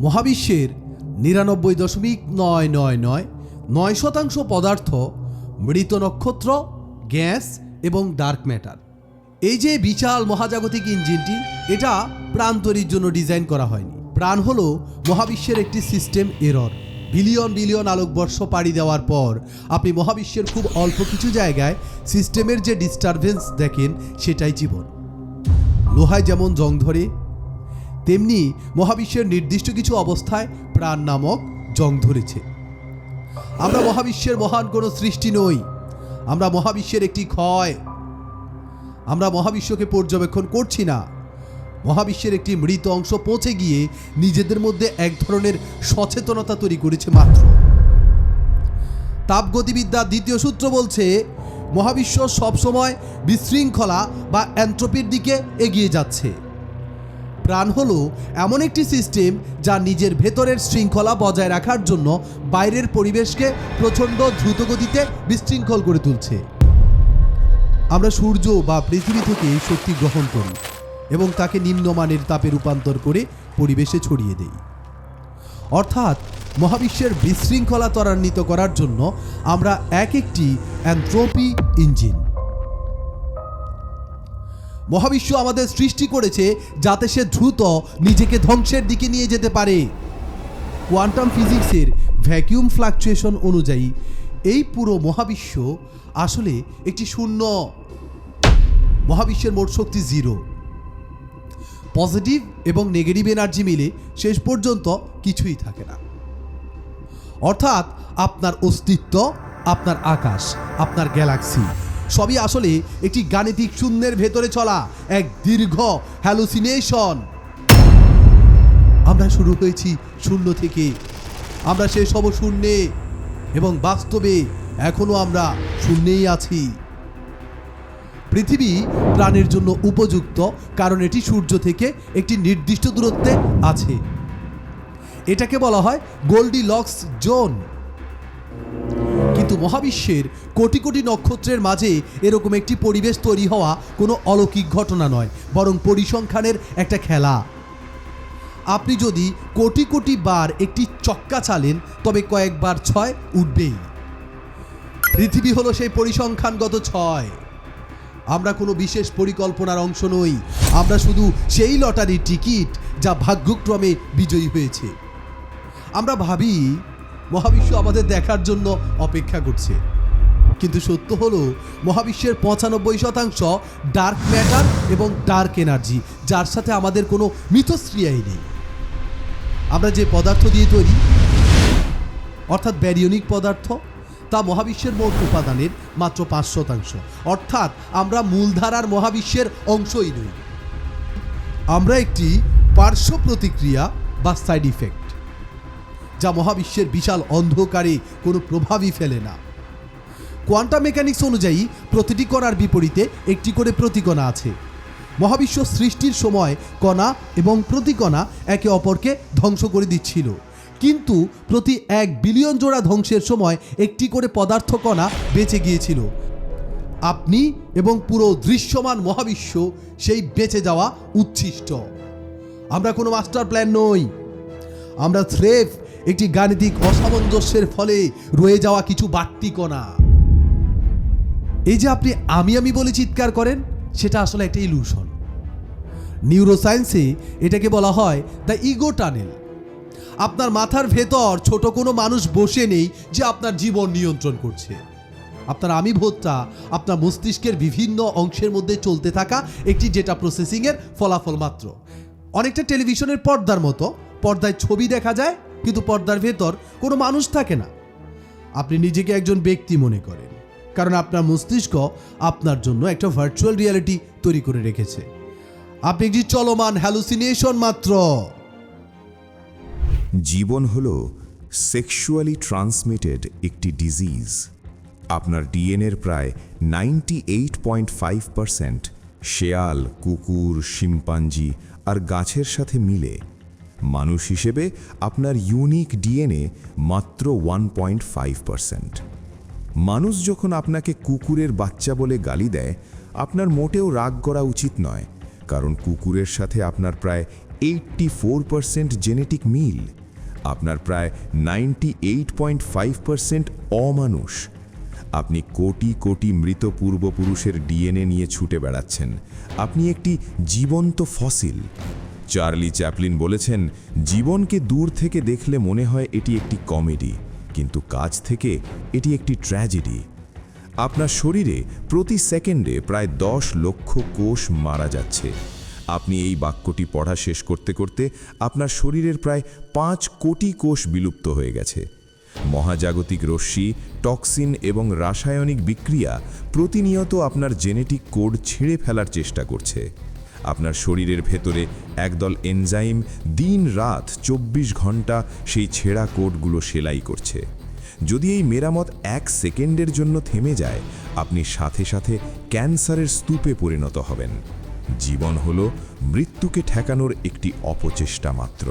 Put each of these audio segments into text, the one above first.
মহাবিশ্বের ৯৯.৯৯৯% পদার্থ, মৃত নক্ষত্র, গ্যাস এবং ডার্ক ম্যাটার। এই যে বিশাল মহাজাগতিক ইঞ্জিনটি, এটা প্রাণ তৈরির জন্য ডিজাইন করা হয়নি। প্রাণ হলো মহাবিশ্বের একটি সিস্টেম এরর। বিলিয়ন বিলিয়ন আলোকবর্ষ পাড়ি দেওয়ার পর আপনি মহাবিশ্বের খুব অল্প কিছু জায়গায় সিস্টেমের যে ডিস্টারবেন্স দেখেন, সেটাই জীবন। লোহায় যেমন জং ধরে, তেমনি মহাবিশ্বের নির্দিষ্ট কিছু অবস্থায় প্রাণ নামক জং ধরেছে। আমরা মহাবিশ্বের মহান কোনো সৃষ্টি নই, আমরা মহাবিশ্বের একটি ক্ষয়। আমরা মহাবিশ্বকে পর্যবেক্ষণ করছি না, মহাবিশ্বের একটি মৃত অংশ পৌঁছে গিয়ে নিজেদের মধ্যে এক ধরনের সচেতনতা তৈরি করেছে মাত্র। তাপগতিবিদ্যার দ্বিতীয় সূত্র বলছে, মহাবিশ্ব সবসময় বিশৃঙ্খলা বা এন্ট্রপির দিকে এগিয়ে যাচ্ছে। প্রাণ হলো এমন একটি সিস্টেম যা নিজের ভেতরের শৃঙ্খলা বজায় রাখার জন্য বাইরের পরিবেশকে প্রচণ্ড দ্রুতগতিতে বিশৃঙ্খল করে তুলছে। আমরা সূর্য বা পৃথিবী থেকে শক্তি গ্রহণ করি এবং তাকে নিম্নমানের তাপে রূপান্তর করে পরিবেশে ছড়িয়ে দেই। অর্থাৎ মহাবিশ্বের বিশৃঙ্খলা ত্বরান্বিত করার জন্য আমরা একটি এন্ট্রপি ইঞ্জিন। মহাবিশ্ব আমাদের সৃষ্টি করেছে যাতে সে দ্রুত নিজেকে ধ্বংসের দিকে নিয়ে যেতে পারে। কোয়ান্টাম ফিজিক্সের ভ্যাকিউম ফ্লাকচুয়েশন অনুযায়ী এই পুরো মহাবিশ্ব আসলে একটি শূন্য। মহাবিশ্বের মোট শক্তি 0। পজিটিভ এবং নেগেটিভ এনার্জি মিলে শেষ পর্যন্ত কিছুই থাকে না। অর্থাৎ আপনার অস্তিত্ব, আপনার আকাশ, আপনার গ্যালাক্সি সবই আসলে একটি গাণিতিক শূন্যের ভেতরে চলা এক দীর্ঘ হ্যালুসিনেশন। আমরা শুরু হয়েছি শূন্য থেকে, আমরা শেষ হব শূন্যে, এবং বাস্তবে এখনো আমরা শূন্যেই আছি। পৃথিবী প্রাণের জন্য উপযুক্ত কারণ এটি সূর্য থেকে একটি নির্দিষ্ট দূরত্বে আছে। এটাকে বলা হয় গোল্ডিলক্স জোন। কিন্তু মহাবিশ্বের কোটি কোটি নক্ষত্রের মাঝে এরকম একটি পরিবেশ তৈরি হওয়া কোনো অলৌকিক ঘটনা নয়, বরং পরিসংখ্যানের একটা খেলা। আপনি যদি কোটি কোটি বার একটি চক্কা চালেন, তবে কয়েকবার 6 উঠবেই। পৃথিবী হলো সেই পরিসংখ্যানগত 6। আমরা কোনো বিশেষ পরিকল্পনার অংশ নই, আমরা শুধু সেই লটারির টিকিট যা ভাগ্যক্রমে বিজয়ী হয়েছে। আমরা ভাবি মহাবিশ্ব আমাদের দেখার জন্য অপেক্ষা করছে, কিন্তু সত্য হলো মহাবিশ্বের 95% ডার্ক ম্যাটার এবং ডার্ক এনার্জি, যার সাথে আমাদের কোনো মিথস্ক্রিয়াই নেই। আমরা যে পদার্থ দিয়ে তৈরি, অর্থাৎ ব্যারিয়নিক পদার্থ, তা মহাবিশ্বের মোট উপাদানের মাত্র 5%। অর্থাৎ আমরা মূলধারার মহাবিশ্বের অংশই নই। আমরা একটি পার্শ্ব প্রতিক্রিয়া বা সাইড ইফেক্ট, যা মহাবিশ্বের বিশাল অন্ধকারে কোনো প্রভাবই ফেলে না। কোয়ান্টাম মেকানিক্স অনুযায়ী প্রতিটি কণার বিপরীতে একটি করে প্রতিকণা আছে। মহাবিশ্ব সৃষ্টির সময় কণা এবং প্রতিকণা একে অপরকে ধ্বংস করে দিচ্ছিল, কিন্তু প্রতি 1 বিলিয়ন জোড়া ধ্বংসের সময় একটি করে পদার্থ কণা বেঁচে গিয়েছিল। আপনি এবং পুরো দৃশ্যমান মহাবিশ্ব সেই বেঁচে যাওয়া উচ্ছিষ্ট। আমরা কোনো মাস্টার প্ল্যান নই, আমরা স্রেফ একটি গাণিতিক অসামঞ্জস্যের ফলে রয়ে যাওয়া কিছু বাড়তি কণা। এই যে আপনি আমি আমি বলে চিৎকার করেন, সেটা আসলে একটা ইলুশন। নিউরোসায়েন্সে এটাকে বলা হয় দ্য ইগো টানেল। আপনার মাথার ভেতর ছোট কোনো মানুষ বসে নেই যে আপনার জীবন নিয়ন্ত্রণ করছে। আপনার আমি বোধটা আপনার মস্তিষ্কের বিভিন্ন অংশের মধ্যে চলতে থাকা একটি ডেটা প্রসেসিংয়ের ফলাফল মাত্র। অনেকটা টেলিভিশনের পর্দার মতো। পর্দায় ছবি দেখা যায়, কিন্তু পর্দার ভেতর কোনো মানুষ থাকে না। আপনি নিজেকে একজন ব্যক্তি মনে করেন, কারণ আপনার মস্তিষ্ক আপনার জন্য একটা ভার্চুয়াল রিয়ালিটি তৈরি করে রেখেছে। আপনি একটি চলমান হ্যালুসিনেশন মাত্র। জীবন হলো সেক্সুয়ালি ট্রান্সমিটেড একটি ডিজিজ। আপনার ডিএনএর প্রায় 98.5% শেয়াল, কুকুর, শিম্পাঞ্জি আর গাছের সাথে মিলে। মানুষ হিসেবে আপনার ইউনিক ডিএনএ মাত্র 1.5%। মানুষ যখন আপনাকে কুকুরের বাচ্চা বলে গালি দেয়, আপনার মোটেও রাগ করা উচিত নয়, কারণ কুকুরের সাথে আপনার প্রায় 84% জেনেটিক মিল, আপনার প্রায় 98.5% অমানুষ। আপনি কোটি কোটি মৃত পূর্বপুরুষের ডিএনএ নিয়ে ছুটে বেড়াচ্ছেন। আপনি একটি জীবন্ত ফসিল। চার্লি চ্যাপলিন বলেছেন, জীবনকে দূর থেকে দেখলে মনে হয় এটি একটি কমেডি, কিন্তু কাছ থেকে এটি একটি ট্র্যাজেডি। আপনার শরীরে প্রতি সেকেন্ডে প্রায় 10 লক্ষ কোষ মারা যাচ্ছে। আপনি এই বাক্যটি পড়া শেষ করতে করতে আপনার শরীরের প্রায় 5 কোটি কোষ বিলুপ্ত হয়ে গেছে। মহাজাগতিক রশ্মি, টক্সিন এবং রাসায়নিক বিক্রিয়া প্রতিনিয়ত আপনার জেনেটিক কোড ছিঁড়ে ফেলার চেষ্টা করছে। আপনার শরীরের ভেতরে একদল এনজাইম দিন-রাত 24 ঘন্টা সেই ছেঁড়া কোডগুলো সেলাই করছে। যদি এই মেরামত 1 সেকেন্ডের জন্য থেমে যায়, আপনি সাথে সাথে ক্যান্সারের স্তূপে পরিণত হবেন। জীবন হলো মৃত্যুকে ঠেকানোর একটি অপচেষ্টা মাত্র।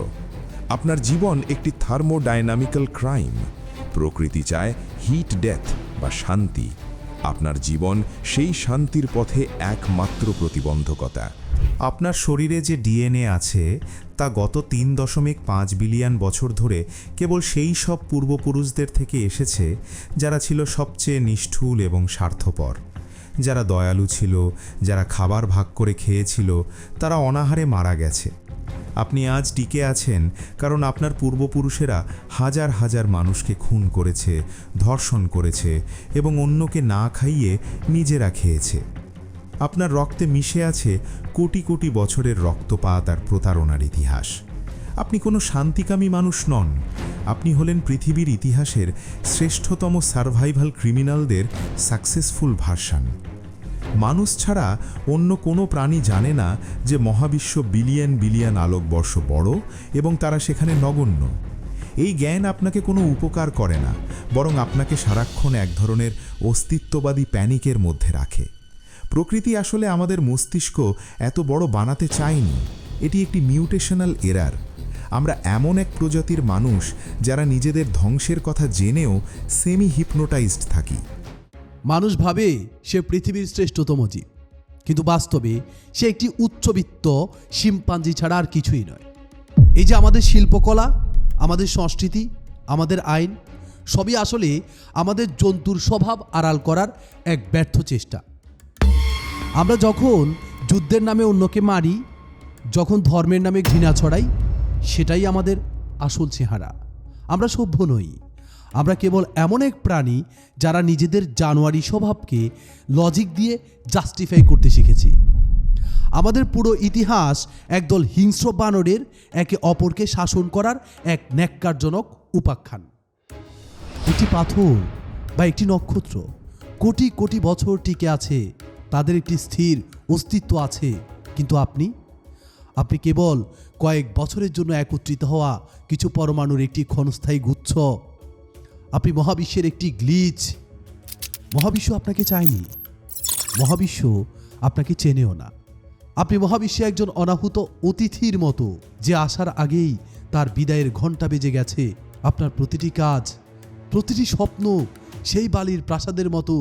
আপনার জীবন একটি থার্মোডাইনামিক্যাল ক্রাইম। প্রকৃতি চায় হিট ডেথ বা শান্তি। আপনার জীবন সেই শান্তির পথে একমাত্র প্রতিবন্ধকতা। আপনার শরীরে যে ডিএনএ আছে তা গত 3.5 বিলিয়ন বছর ধরে কেবল সেই সব পূর্বপুরুষদের থেকে এসেছে যারা ছিল সবচেয়ে নিষ্ঠুর এবং স্বার্থপর, যারা দয়ালু ছিল, যারা খাবার ভাগ করে খেয়েছিল, তারা অনাহারে মারা গেছে। আপনি আজ টিকে আছেন কারণ আপনার পূর্বপুরুষেরা হাজার হাজার মানুষকে খুন করেছে, ধর্ষণ করেছে এবং অন্যকে না খাইয়ে নিজেরা খেয়েছে। আপনার রক্তে মিশে আছে কোটি কোটি বছরের রক্তপাত আর প্রতারণার ইতিহাস। আপনি কোনো শান্তিকামী মানুষ নন। আপনি হলেন পৃথিবীর ইতিহাসের শ্রেষ্ঠতম সার্ভাইভাল ক্রিমিনালদের সাকসেসফুল ভার্সন। মানুষ ছাড়া অন্য কোনো প্রাণী জানে না যে মহাবিশ্ব বিলিয়ন বিলিয়ন আলোকবর্ষ বড় এবং তারা সেখানে নগণ্য। এই জ্ঞান আপনাকে কোনো উপকার করে না, বরং আপনাকে সারাক্ষণ এক ধরনের অস্তিত্ববাদী প্যানিকের মধ্যে রাখে। প্রকৃতি আসলে আমাদের মস্তিষ্ক এত বড় বানাতে চায়নি। এটি একটি মিউটেশনাল এরার। আমরা এমন এক প্রজাতির মানুষ যারা নিজেদের ধ্বংসের কথা জেনেও সেমি হিপনোটাইজড থাকি। মানুষ ভাবে সে পৃথিবীর শ্রেষ্ঠতম জীব, কিন্তু বাস্তবে সে একটি উচ্চবিত্ত শিম্পাঞ্জি ছাড়া আর কিছুই নয়। এই যে আমাদের শিল্পকলা, আমাদের সংস্কৃতি, আমাদের আইন, সবই আসলে আমাদের জন্তুর স্বভাব আড়াল করার এক ব্যর্থ চেষ্টা। আমরা যখন যুদ্ধের নামে অন্যকে মারি, যখন ধর্মের নামে ঘৃণা ছড়াই, সেটাই আমাদের আসল চেহারা। আমরা সভ্য নই। আমরা কেবল এমন এক প্রাণী যারা নিজেদের জানোয়ারি স্বভাবকে লজিক দিয়ে জাস্টিফাই করতে শিখেছি। আমাদের পুরো ইতিহাস একদল হিংস্র বানরের একে অপরকে শাসন করার এক ন্যাক্কারজনক উপাখ্যান। একটি পাথর বা একটি নক্ষত্র কোটি কোটি বছর টিকে আছে, তাদের একটি স্থির অস্তিত্ব আছে, কিন্তু আপনি কেবল কয়েক বছরের জন্য একত্রিত হওয়া কিছু পরমাণুর একটি ক্ষণস্থায়ী গুচ্ছ। আপনি মহাবিশ্বের একটি গ্লিচ। মহাবিশ্ব আপনাকে চায়নি, মহাবিশ্ব আপনাকে চেনেও না। আপনি মহাবিশ্বে একজন অনাহুত অতিথির মতো, যে আসার আগেই তার বিদায়ের ঘণ্টা বেজে গেছে। আপনার প্রতিটি কাজ, প্রতিটি স্বপ্ন সেই বালির প্রাসাদের মতো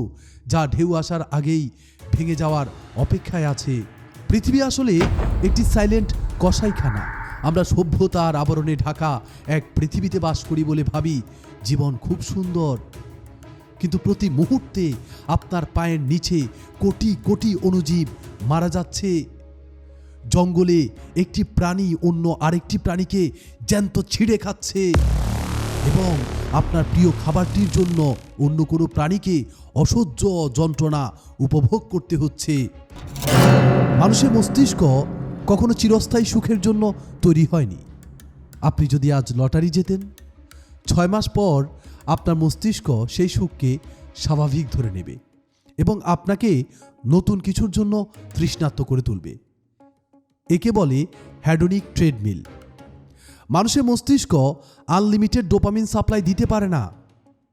যা ঢেউ আসার আগেই ভেঙে যাওয়ার অপেক্ষায় আছে। পৃথিবী আসলে একটি সাইলেন্ট কসাইখানা। আমরা সভ্যতার আবরণে ঢাকা এক পৃথিবীতে বাস করি বলে ভাবি জীবন খুব সুন্দর, কিন্তু প্রতি মুহূর্তে আপনার পায়ের নিচে কোটি কোটি অণুজীব মারা যাচ্ছে। জঙ্গলে একটি প্রাণী অন্য আরেকটি প্রাণীকে জ্যান্ত ছিঁড়ে খাচ্ছে, এবং আপনার প্রিয় খাবারটির জন্য অন্য কোনো প্রাণীকে অসহ্য যন্ত্রণা উপভোগ করতে হচ্ছে। মানুষের মস্তিষ্ক কখনো চিরস্থায়ী সুখের জন্য তৈরি হয়নি। আপনি যদি আজ লটারি জেতেন, 6 মাস পর আপনার মস্তিষ্ক সেই সুখকে স্বাভাবিক ধরে নেবে এবং আপনাকে নতুন কিছুর জন্য তৃষ্ণার্ত করে তুলবে। একে বলে হ্যাডোনিক ট্রেডমিল। মানুষের মস্তিষ্ক আনলিমিটেড ডোপামিন সাপ্লাই দিতে পারে না।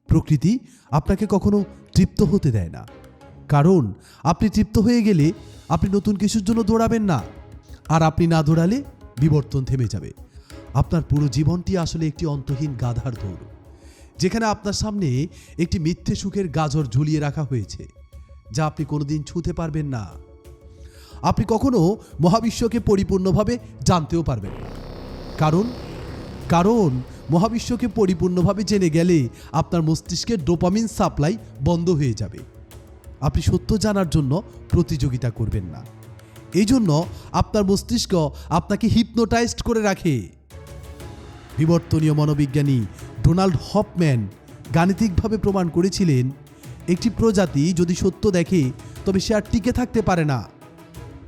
প্রকৃতি আপনাকে কখনো তৃপ্ত হতে দেয় না, কারণ আপনি তৃপ্ত হয়ে গেলে আপনি নতুন কিছুর জন্য দৌড়াবেন না, আর আপনি না দৌড়ালে বিবর্তন থেমে যাবে। আপনার পুরো জীবনটি আসলে একটি অন্তহীন গাধার দৌড়, যেখানে আপনার সামনে একটি মিথ্যে সুখের গাজর ঝুলিয়ে রাখা হয়েছে, যা আপনি কোনোদিন ছুঁতে পারবেন না। আপনি কখনো মহাবিশ্বকে পরিপূর্ণভাবে জানতেও পারবেন না। কারণ মহাবিশ্বকে পরিপূর্ণভাবে জেনে গেলে আপনার মস্তিষ্কের ডোপামিন সাপ্লাই বন্ধ হয়ে যাবে। আপনি সত্য জানার জন্য প্রতিযোগিতা করবেন না। এই জন্য আপনার মস্তিষ্ক আপনাকে হিপনোটাইজড করে রাখে। বিবর্তনীয় মনোবিজ্ঞানী ডোনাল্ড হফম্যান গাণিতিকভাবে প্রমাণ করেছিলেন, একটি প্রজাতি যদি সত্য দেখে তবে সে আর টিকে থাকতে পারে না।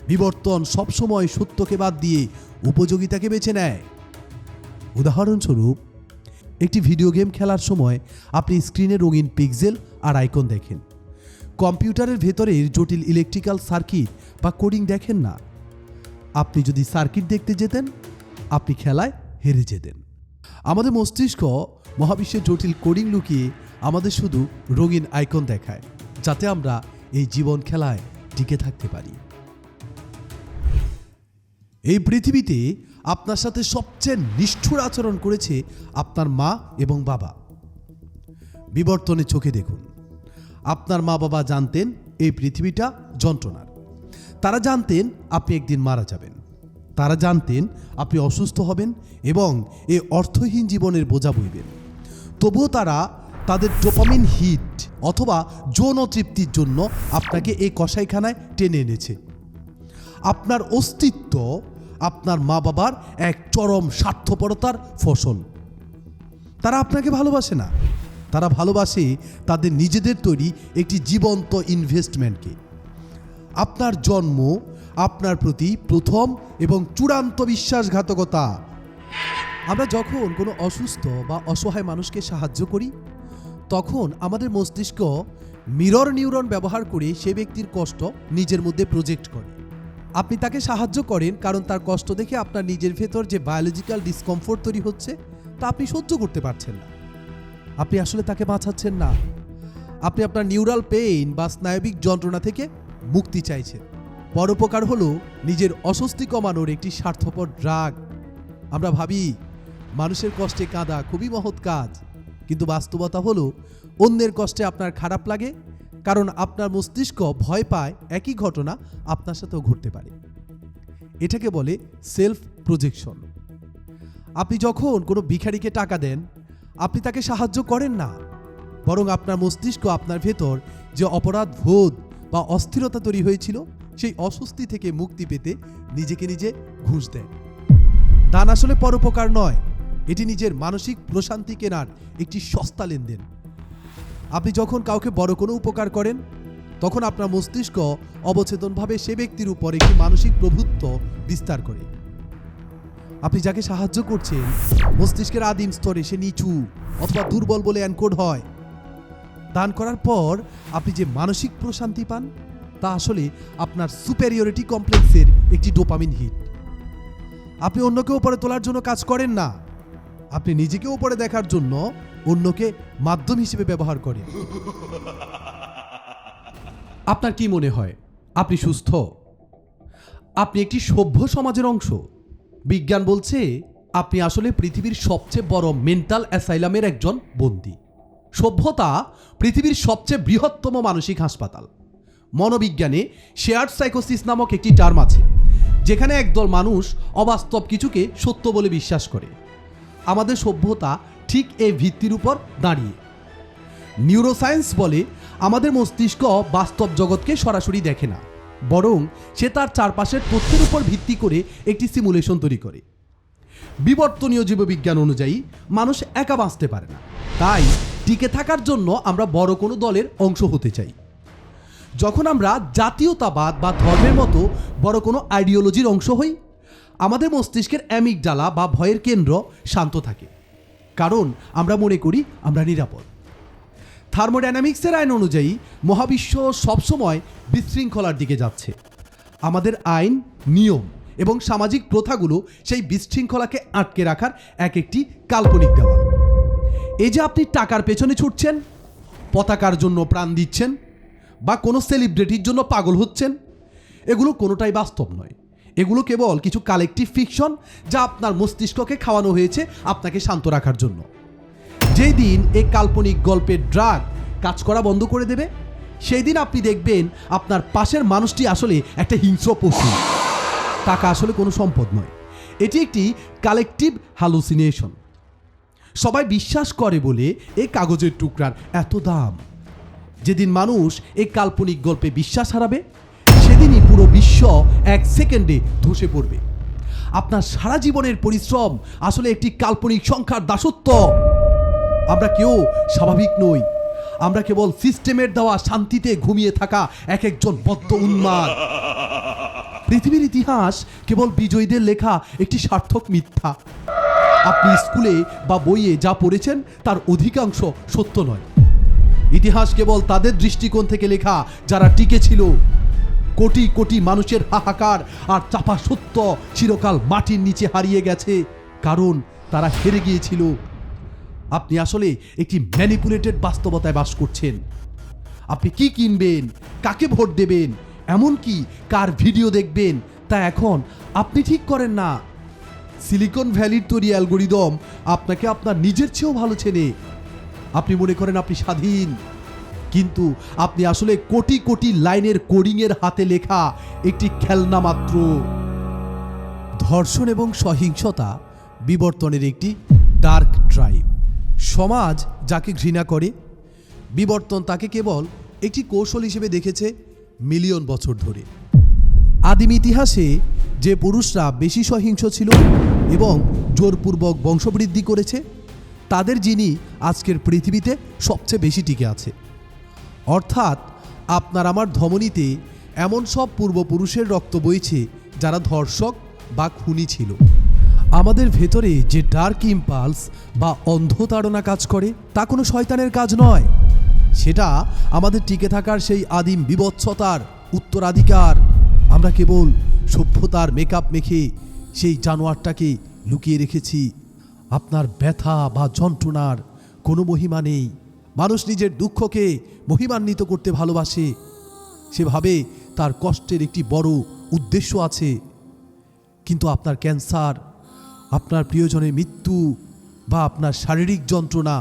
বিবর্তন সবসময় সত্যকে বাদ দিয়ে উপযোগিতাকে বেছে নেয়। উদাহরণস্বরূপ, একটি ভিডিও গেম খেলার সময় আপনি স্ক্রিনে রঙিন পিক্সেল আর আইকন দেখেন। কম্পিউটারের ভেতরের জটিল ইলেকট্রিক্যাল সার্কিট বা কোডিং দেখেন না। আপনি যদি সার্কিট দেখতে যেতেন, আপনি খেলায় হেরে যেতেন। আমাদের মস্তিষ্ক মহাবিশ্বের জটিল কোডিং লুকিয়ে আমাদের শুধু রঙিন আইকন দেখায়, যাতে আমরা এই জীবন খেলায় টিকে থাকতে পারি। এই পৃথিবীতে আপনার সাথে সবচেয়ে নিষ্ঠুর আচরণ করেছে আপনার মা এবং বাবা। বিবর্তনের চোখে দেখুন। আপনার মা বাবা জানতেন এই পৃথিবীটা যন্ত্রণার। তারা জানতেন আপনি একদিন মারা যাবেন। তারা জানতেন আপনি অসুস্থ হবেন এবং এই অর্থহীন জীবনের বোঝা বইবেন। তবুও তারা তাদের ডোপামিন হিট অথবা যৌন তৃপ্তির জন্য আপনাকে এই কসাইখানায় টেনে এনেছে। আপনার অস্তিত্ব আপনার মা বাবার এক চরম স্বার্থপরতার ফসল। তারা আপনাকে ভালোবাসে না, তারা ভালোবাসে তাদের নিজেদের তৈরি একটি জীবন্ত ইনভেস্টমেন্টকে। আপনার জন্ম আপনার প্রতি প্রথম এবং চূড়ান্ত বিশ্বাসঘাতকতা। আমরা যখন কোনো অসুস্থ বা অসহায় মানুষকে সাহায্য করি, তখন আমাদের মস্তিষ্ক মিরর নিউরন ব্যবহার করে সে ব্যক্তির কষ্ট নিজের মধ্যে প্রজেক্ট করে। আপনি তাকে সাহায্য করেন কারণ তার কষ্ট দেখে আপনার নিজের ভেতর যে বায়োলজিক্যাল ডিসকমফোর্ট তৈরি হচ্ছে তা আপনি সহ্য করতে পারছেন না। আপনি আসলে তাকে বাঁচাচ্ছেন না, আপনি আপনার নিউরাল পেইন বা স্নায়বিক যন্ত্রণা থেকে মুক্তি চাইছেন। পরোপকার হলো নিজের অস্বস্তি কমানোর একটি স্বার্থপর ড্রাগ। আমরা ভাবি মানুষের কষ্টে কাঁদা খুবই মহৎ কাজ, কিন্তু বাস্তবতা হলো অন্যের কষ্টে আপনার খারাপ লাগে কারণ আপনার মস্তিষ্ক ভয় পায় একই ঘটনা আপনার সাথেও ঘটতে পারে। এটাকে বলে সেলফ প্রজেকশন। আপনি যখন কোনো ভিখারিকে টাকা দেন, আপনি তাকে সাহায্য করেন না, বরং আপনার মস্তিষ্ক আপনার ভেতর যে অপরাধ বোধ বা অস্থিরতা তৈরি হয়েছিল সেই অস্বস্তি থেকে মুক্তি পেতে নিজেকে নিজে ঘুষ দেয়। দান আসলে পরোপকার নয়, এটি নিজের মানসিক প্রশান্তি কেনার একটি সস্তা লেনদেন। আপনি যখন কাউকে বড় কোনো উপকার করেন, তখন আপনার মস্তিষ্ক অবচেতনভাবে সে ব্যক্তির উপর একটি মানসিক প্রভুত্ব বিস্তার করে। আপনি যাকে সাহায্য করছেন, মস্তিষ্কের আদিম স্তরে সে নিচু অথবা দুর্বল বলে এনকোড হয়। দান করার পর আপনি যে মানসিক প্রশান্তি পান তা আসলে আপনার সুপেরিয়রিটি কমপ্লেক্সের একটি ডোপামিন হিট। আপনি অন্যকে উপরে তোলার জন্য কাজ করেন না, আপনি নিজেকে উপরে দেখার জন্য অন্যকে মাধ্যম হিসেবে ব্যবহার করেন। আপনার কি মনে হয় আপনি সুস্থ? আপনি একটি সভ্য সমাজের অংশ। বিজ্ঞান বলছে আপনি আসলে পৃথিবীর সবচেয়ে বড় মেন্টাল অ্যাসাইলামের একজন বন্দী। সভ্যতা পৃথিবীর সবচেয়ে বৃহত্তম মানসিক হাসপাতাল। মনোবিজ্ঞানে শেয়ার্ড সাইকোসিস নামক একটি টার্ম আছে, যেখানে একদল মানুষ অবাস্তব কিছুকে সত্য বলে বিশ্বাস করে। আমাদের সভ্যতা ঠিক এই ভিত্তির উপর দাঁড়িয়ে। নিউরোসায়েন্স বলে আমাদের মস্তিষ্ক বাস্তব জগৎকে সরাসরি দেখে না, বরং সে তার চারপাশের তথ্যের উপর ভিত্তি করে একটি সিমুলেশন তৈরি করে। বিবর্তনীয় জীববিজ্ঞান অনুযায়ী মানুষ একা বাঁচতে পারে না, তাই টিকে থাকার জন্য আমরা বড় কোনো দলের অংশ হতে চাই। যখন আমরা জাতীয়তাবাদ বা ধর্মের মতো বড় কোনো আইডিওলজির অংশ হই, আমাদের মস্তিষ্কের অ্যামিগডালা বা ভয়ের কেন্দ্র শান্ত থাকে, কারণ আমরা মনে করি আমরা নিরাপদ। থার্মোডাইনামিক্সের আইন অনুযায়ী মহাবিশ্ব সবসময় বিশৃঙ্খলার দিকে যাচ্ছে। আমাদের আইন, নিয়ম এবং সামাজিক প্রথাগুলো সেই বিশৃঙ্খলাকে আটকে রাখার এক একটি কাল্পনিক দেওয়াল। এই যে আপনি টাকার পেছনে ছুটছেন, পতাকার জন্য প্রাণ দিচ্ছেন বা কোনো সেলিব্রিটির জন্য পাগল হচ্ছেন, এগুলো কোনোটাই বাস্তব নয়। এগুলো কেবল কিছু কালেকটিভ ফিকশন যা আপনার মস্তিষ্ককে খাওয়ানো হয়েছে আপনাকে শান্ত রাখার জন্য। যেই দিন এই কাল্পনিক গল্পের ড্রাগ কাজ করা বন্ধ করে দেবে, সেই দিন আপনি দেখবেন আপনার পাশের মানুষটি আসলে একটা হিংস্র পশু। টাকা আসলে কোনো সম্পদ নয়, এটি একটি কালেকটিভ হ্যালুসিনেশন। সবাই বিশ্বাস করে বলে এই কাগজের টুকরার এত দাম। যেদিন মানুষ এই কাল্পনিক গল্পে বিশ্বাস হারাবে, সেদিনই পুরো বিশ্ব 1 সেকেন্ডে ধসে পড়বে। আপনার সারা জীবনের পরিশ্রম আসলে একটি কাল্পনিক সংখ্যার দাসত্ব। আমরা কেউ স্বাভাবিক নই, আমরা কেবল সিস্টেমের দেওয়া শান্তিতে ঘুমিয়ে থাকা একজন বদ্ধ উন্মাদ। পৃথিবীর ইতিহাস কেবল বিজয়ীদের লেখা একটি সার্থক মিথ্যা। আপনি স্কুলে বা বইয়ে যা পড়েছেন তার অধিকাংশ সত্য নয়। ইতিহাস কেবল তাদের দৃষ্টিকোণ থেকে লেখা যারা টিকে ছিল। কোটি কোটি মানুষের হাহাকার আর চাপা সত্য চিরকাল মাটির নিচে হারিয়ে গেছে, কারণ তারা হেরে গিয়েছিল। আপনি আসলে একটি ম্যানিপুলেটেড বাস্তবতায় বাস করছেন। আপনি কি কিনবেন, কাকে ভোট দেবেন, এমনকি কার ভিডিও দেখবেন, তা এখন আপনি ঠিক করেন না। সিলিকন ভ্যালির তৈরি অ্যালগোরিদম আপনাকে আপনার নিজের চেয়েও ভালো চেনে। আপনি মনে করেন আপনি স্বাধীন, কিন্তু আপনি আসলে কোটি কোটি লাইনের কোডিংয়ের হাতে লেখা একটি খেলনা মাত্র। ধর্ষণ এবং সহিংসতা বিবর্তনের একটি ডার্ক ড্রাইভ। সমাজ যাকে ঘৃণা করে, বিবর্তন তাকে কেবল একটি কৌশল হিসেবে দেখেছে মিলিয়ন বছর ধরে। আদিম ইতিহাসে যে পুরুষরা বেশি সহিংস ছিল এবং জোরপূর্বক বংশবৃদ্ধি করেছে, তাদের যিনি আজকের পৃথিবীতে সবচেয়ে বেশি টিকে আছে। অর্থাৎ আপনার আমার ধমনীতে এমন সব পূর্বপুরুষের রক্ত বইছে যারা ধর্ষক বা খুনি ছিল। আমাদের ভেতরে যে ডার্ক ইম্পালস বা অন্ধতাড়না কাজ করে তা কোনো শয়তানের কাজ নয়, সেটা আমাদের টিকে থাকার সেই আদিম বিভৎসতার উত্তরাধিকার। আমরা কেবল সভ্যতার মেকআপ মেখে সেই জানোয়ারটাকে লুকিয়ে রেখেছি। আপনার ব্যথা বা যন্ত্রণার কোনো মহিমা নেই। মানুষ নিজের দুঃখকে মহিমান্বিত করতে ভালোবাসে। সেভাবে তার কষ্টের একটি বড় উদ্দেশ্য আছে। কিন্তু আপনার ক্যান্সার, আপনার প্রিয়জনের মৃত্যু বা আপনার শারীরিক যন্ত্রণা,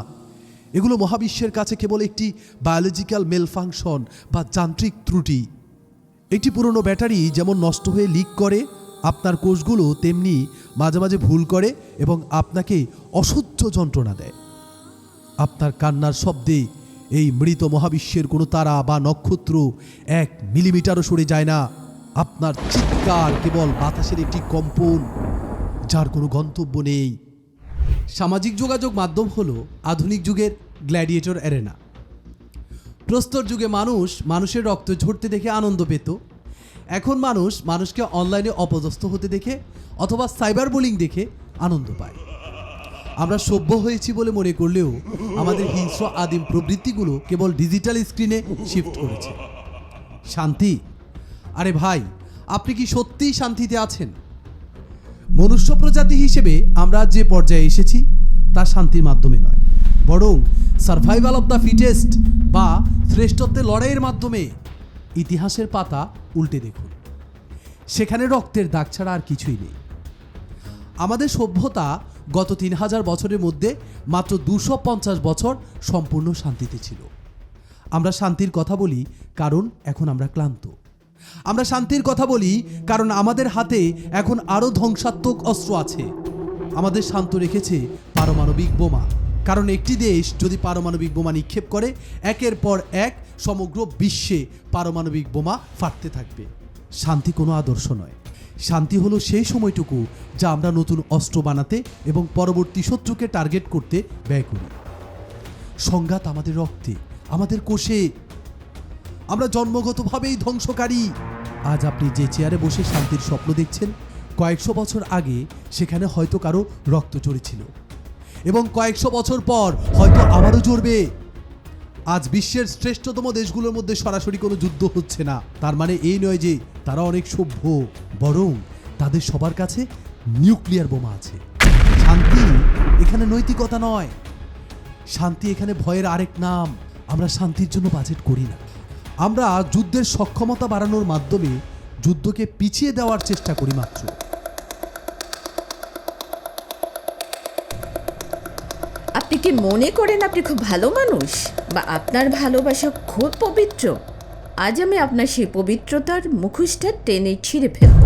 এগুলো মহাবিশ্বের কাছে কেবল একটি বায়োলজিক্যাল মেলফাংশন বা যান্ত্রিক ত্রুটি। একটি পুরনো ব্যাটারি যেমন নষ্ট হয়ে লিক করে, আপনার কোষগুলো তেমনি মাঝে মাঝে ভুল করে এবং আপনাকে অসহ্য যন্ত্রণা দেয়। আপনার কান্নার শব্দে এই মৃত মহাবিশ্বের কোনো তারা বা নক্ষত্র 1 মিলিমিটারও সরে যায় না। আপনার চিৎকার কেবল বাতাসের একটি কম্পন, যার কোনো গন্তব্য নেই। সামাজিক যোগাযোগ মাধ্যম হলো আধুনিক যুগের গ্ল্যাডিয়েটর অ্যারেনা। প্রস্তর যুগে মানুষ মানুষের রক্ত ঝরতে দেখে আনন্দ পেত। এখন মানুষ মানুষকে অনলাইনে অপদস্থ হতে দেখে অথবা সাইবার বুলিং দেখে আনন্দ পায়। আমরা সভ্য হয়েছি বলে মনে করলেও আমাদের হিংস্র আদিম প্রবৃত্তিগুলো কেবল ডিজিটাল স্ক্রিনে শিফট করেছে। শান্তি? আরে ভাই, আপনি কি সত্যিই শান্তিতে আছেন? মনুষ্য প্রজাতি হিসেবে আমরা যে পর্যায়ে এসেছি তা শান্তির মাধ্যমে নয়, বরং সার্ভাইভাল অফ দ্য ফিটেস্ট বা শ্রেষ্ঠত্বের লড়াইয়ের মাধ্যমে। ইতিহাসের পাতা উল্টে দেখুন, সেখানে রক্তের দাগ ছাড়া আর কিছুই নেই। আমাদের সভ্যতা গত 3000 বছরের মধ্যে মাত্র 250 বছর সম্পূর্ণ শান্তিতে ছিল। আমরা শান্তির কথা বলি কারণ এখন আমরা ক্লান্ত। আমরা শান্তির কথা বলি কারণ আমাদের হাতে এখন আরও ধ্বংসাত্মক অস্ত্র আছে। আমাদের শান্ত রেখেছে পারমাণবিক বোমা, কারণ একটি দেশ যদি পারমাণবিক বোমা নিক্ষেপ করে, একের পর এক সমগ্র বিশ্বে পারমাণবিক বোমা ফাটতে থাকবে। শান্তি কোনো আদর্শ নয়, শান্তি হলো সেই সময়টুকু যা আমরা নতুন অস্ত্র বানাতে এবং পরবর্তী শত্রুকে টার্গেট করতে ব্যয় করি। সংঘাত আমাদের রক্তে, আমাদের কোষে। আমরা জন্মগতভাবেই ধ্বংসকারী। আজ আপনি যে চেয়ারে বসে শান্তির স্বপ্ন দেখছেন, কয়েকশো বছর আগে সেখানে হয়তো কারো রক্ত ঝরেছিল এবং কয়েকশো বছর পর হয়তো আবারও ঝরবে। আজ বিশ্বের শ্রেষ্ঠতম দেশগুলোর মধ্যে সরাসরি কোনো যুদ্ধ হচ্ছে না, তার মানে এই নয় যে তারা অনেক সভ্য, বরং তাদের সবার কাছে নিউক্লিয়ার বোমা আছে। শান্তি এখানে নৈতিকতা নয়, শান্তি এখানে ভয়ের আরেক নাম। আমরা শান্তির জন্য বাজেট করি না, আমরা যুদ্ধের সক্ষমতা বাড়ানোর মাধ্যমে যুদ্ধকে পিছিয়ে দেওয়ার চেষ্টা করি মাত্র। আপনি কি মনে করেন আপনি খুব ভালো মানুষ, বা আপনার ভালোবাসা খুব পবিত্র? আজ আমি আপনার সেই পবিত্রতার মুখোশটা টেনে ছিঁড়ে ফেলব।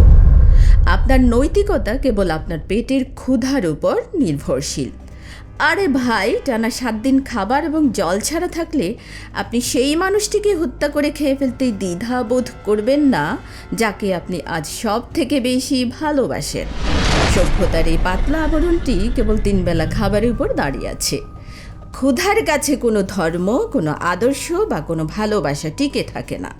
আপনার নৈতিকতা কেবল আপনার পেটের ক্ষুধার উপর নির্ভরশীল। আরে ভাই, টানা 7 দিন খাবার এবং জল ছাড়া থাকলে আপনি সেই মানুষটিকে হত্যা করে খেয়ে ফেলতে দ্বিধাবোধ করবেন না, যাকে আপনি আজ সব থেকে বেশি ভালোবাসেন। সভ্যতার এই পাতলা আবরণটি কেবল 3 বেলা খাবারের উপর দাঁড়িয়ে আছে। ক্ষুধার কাছে কোনো ধর্ম, কোনো আদর্শ বা কোনো ভালোবাসা টিকে থাকে না।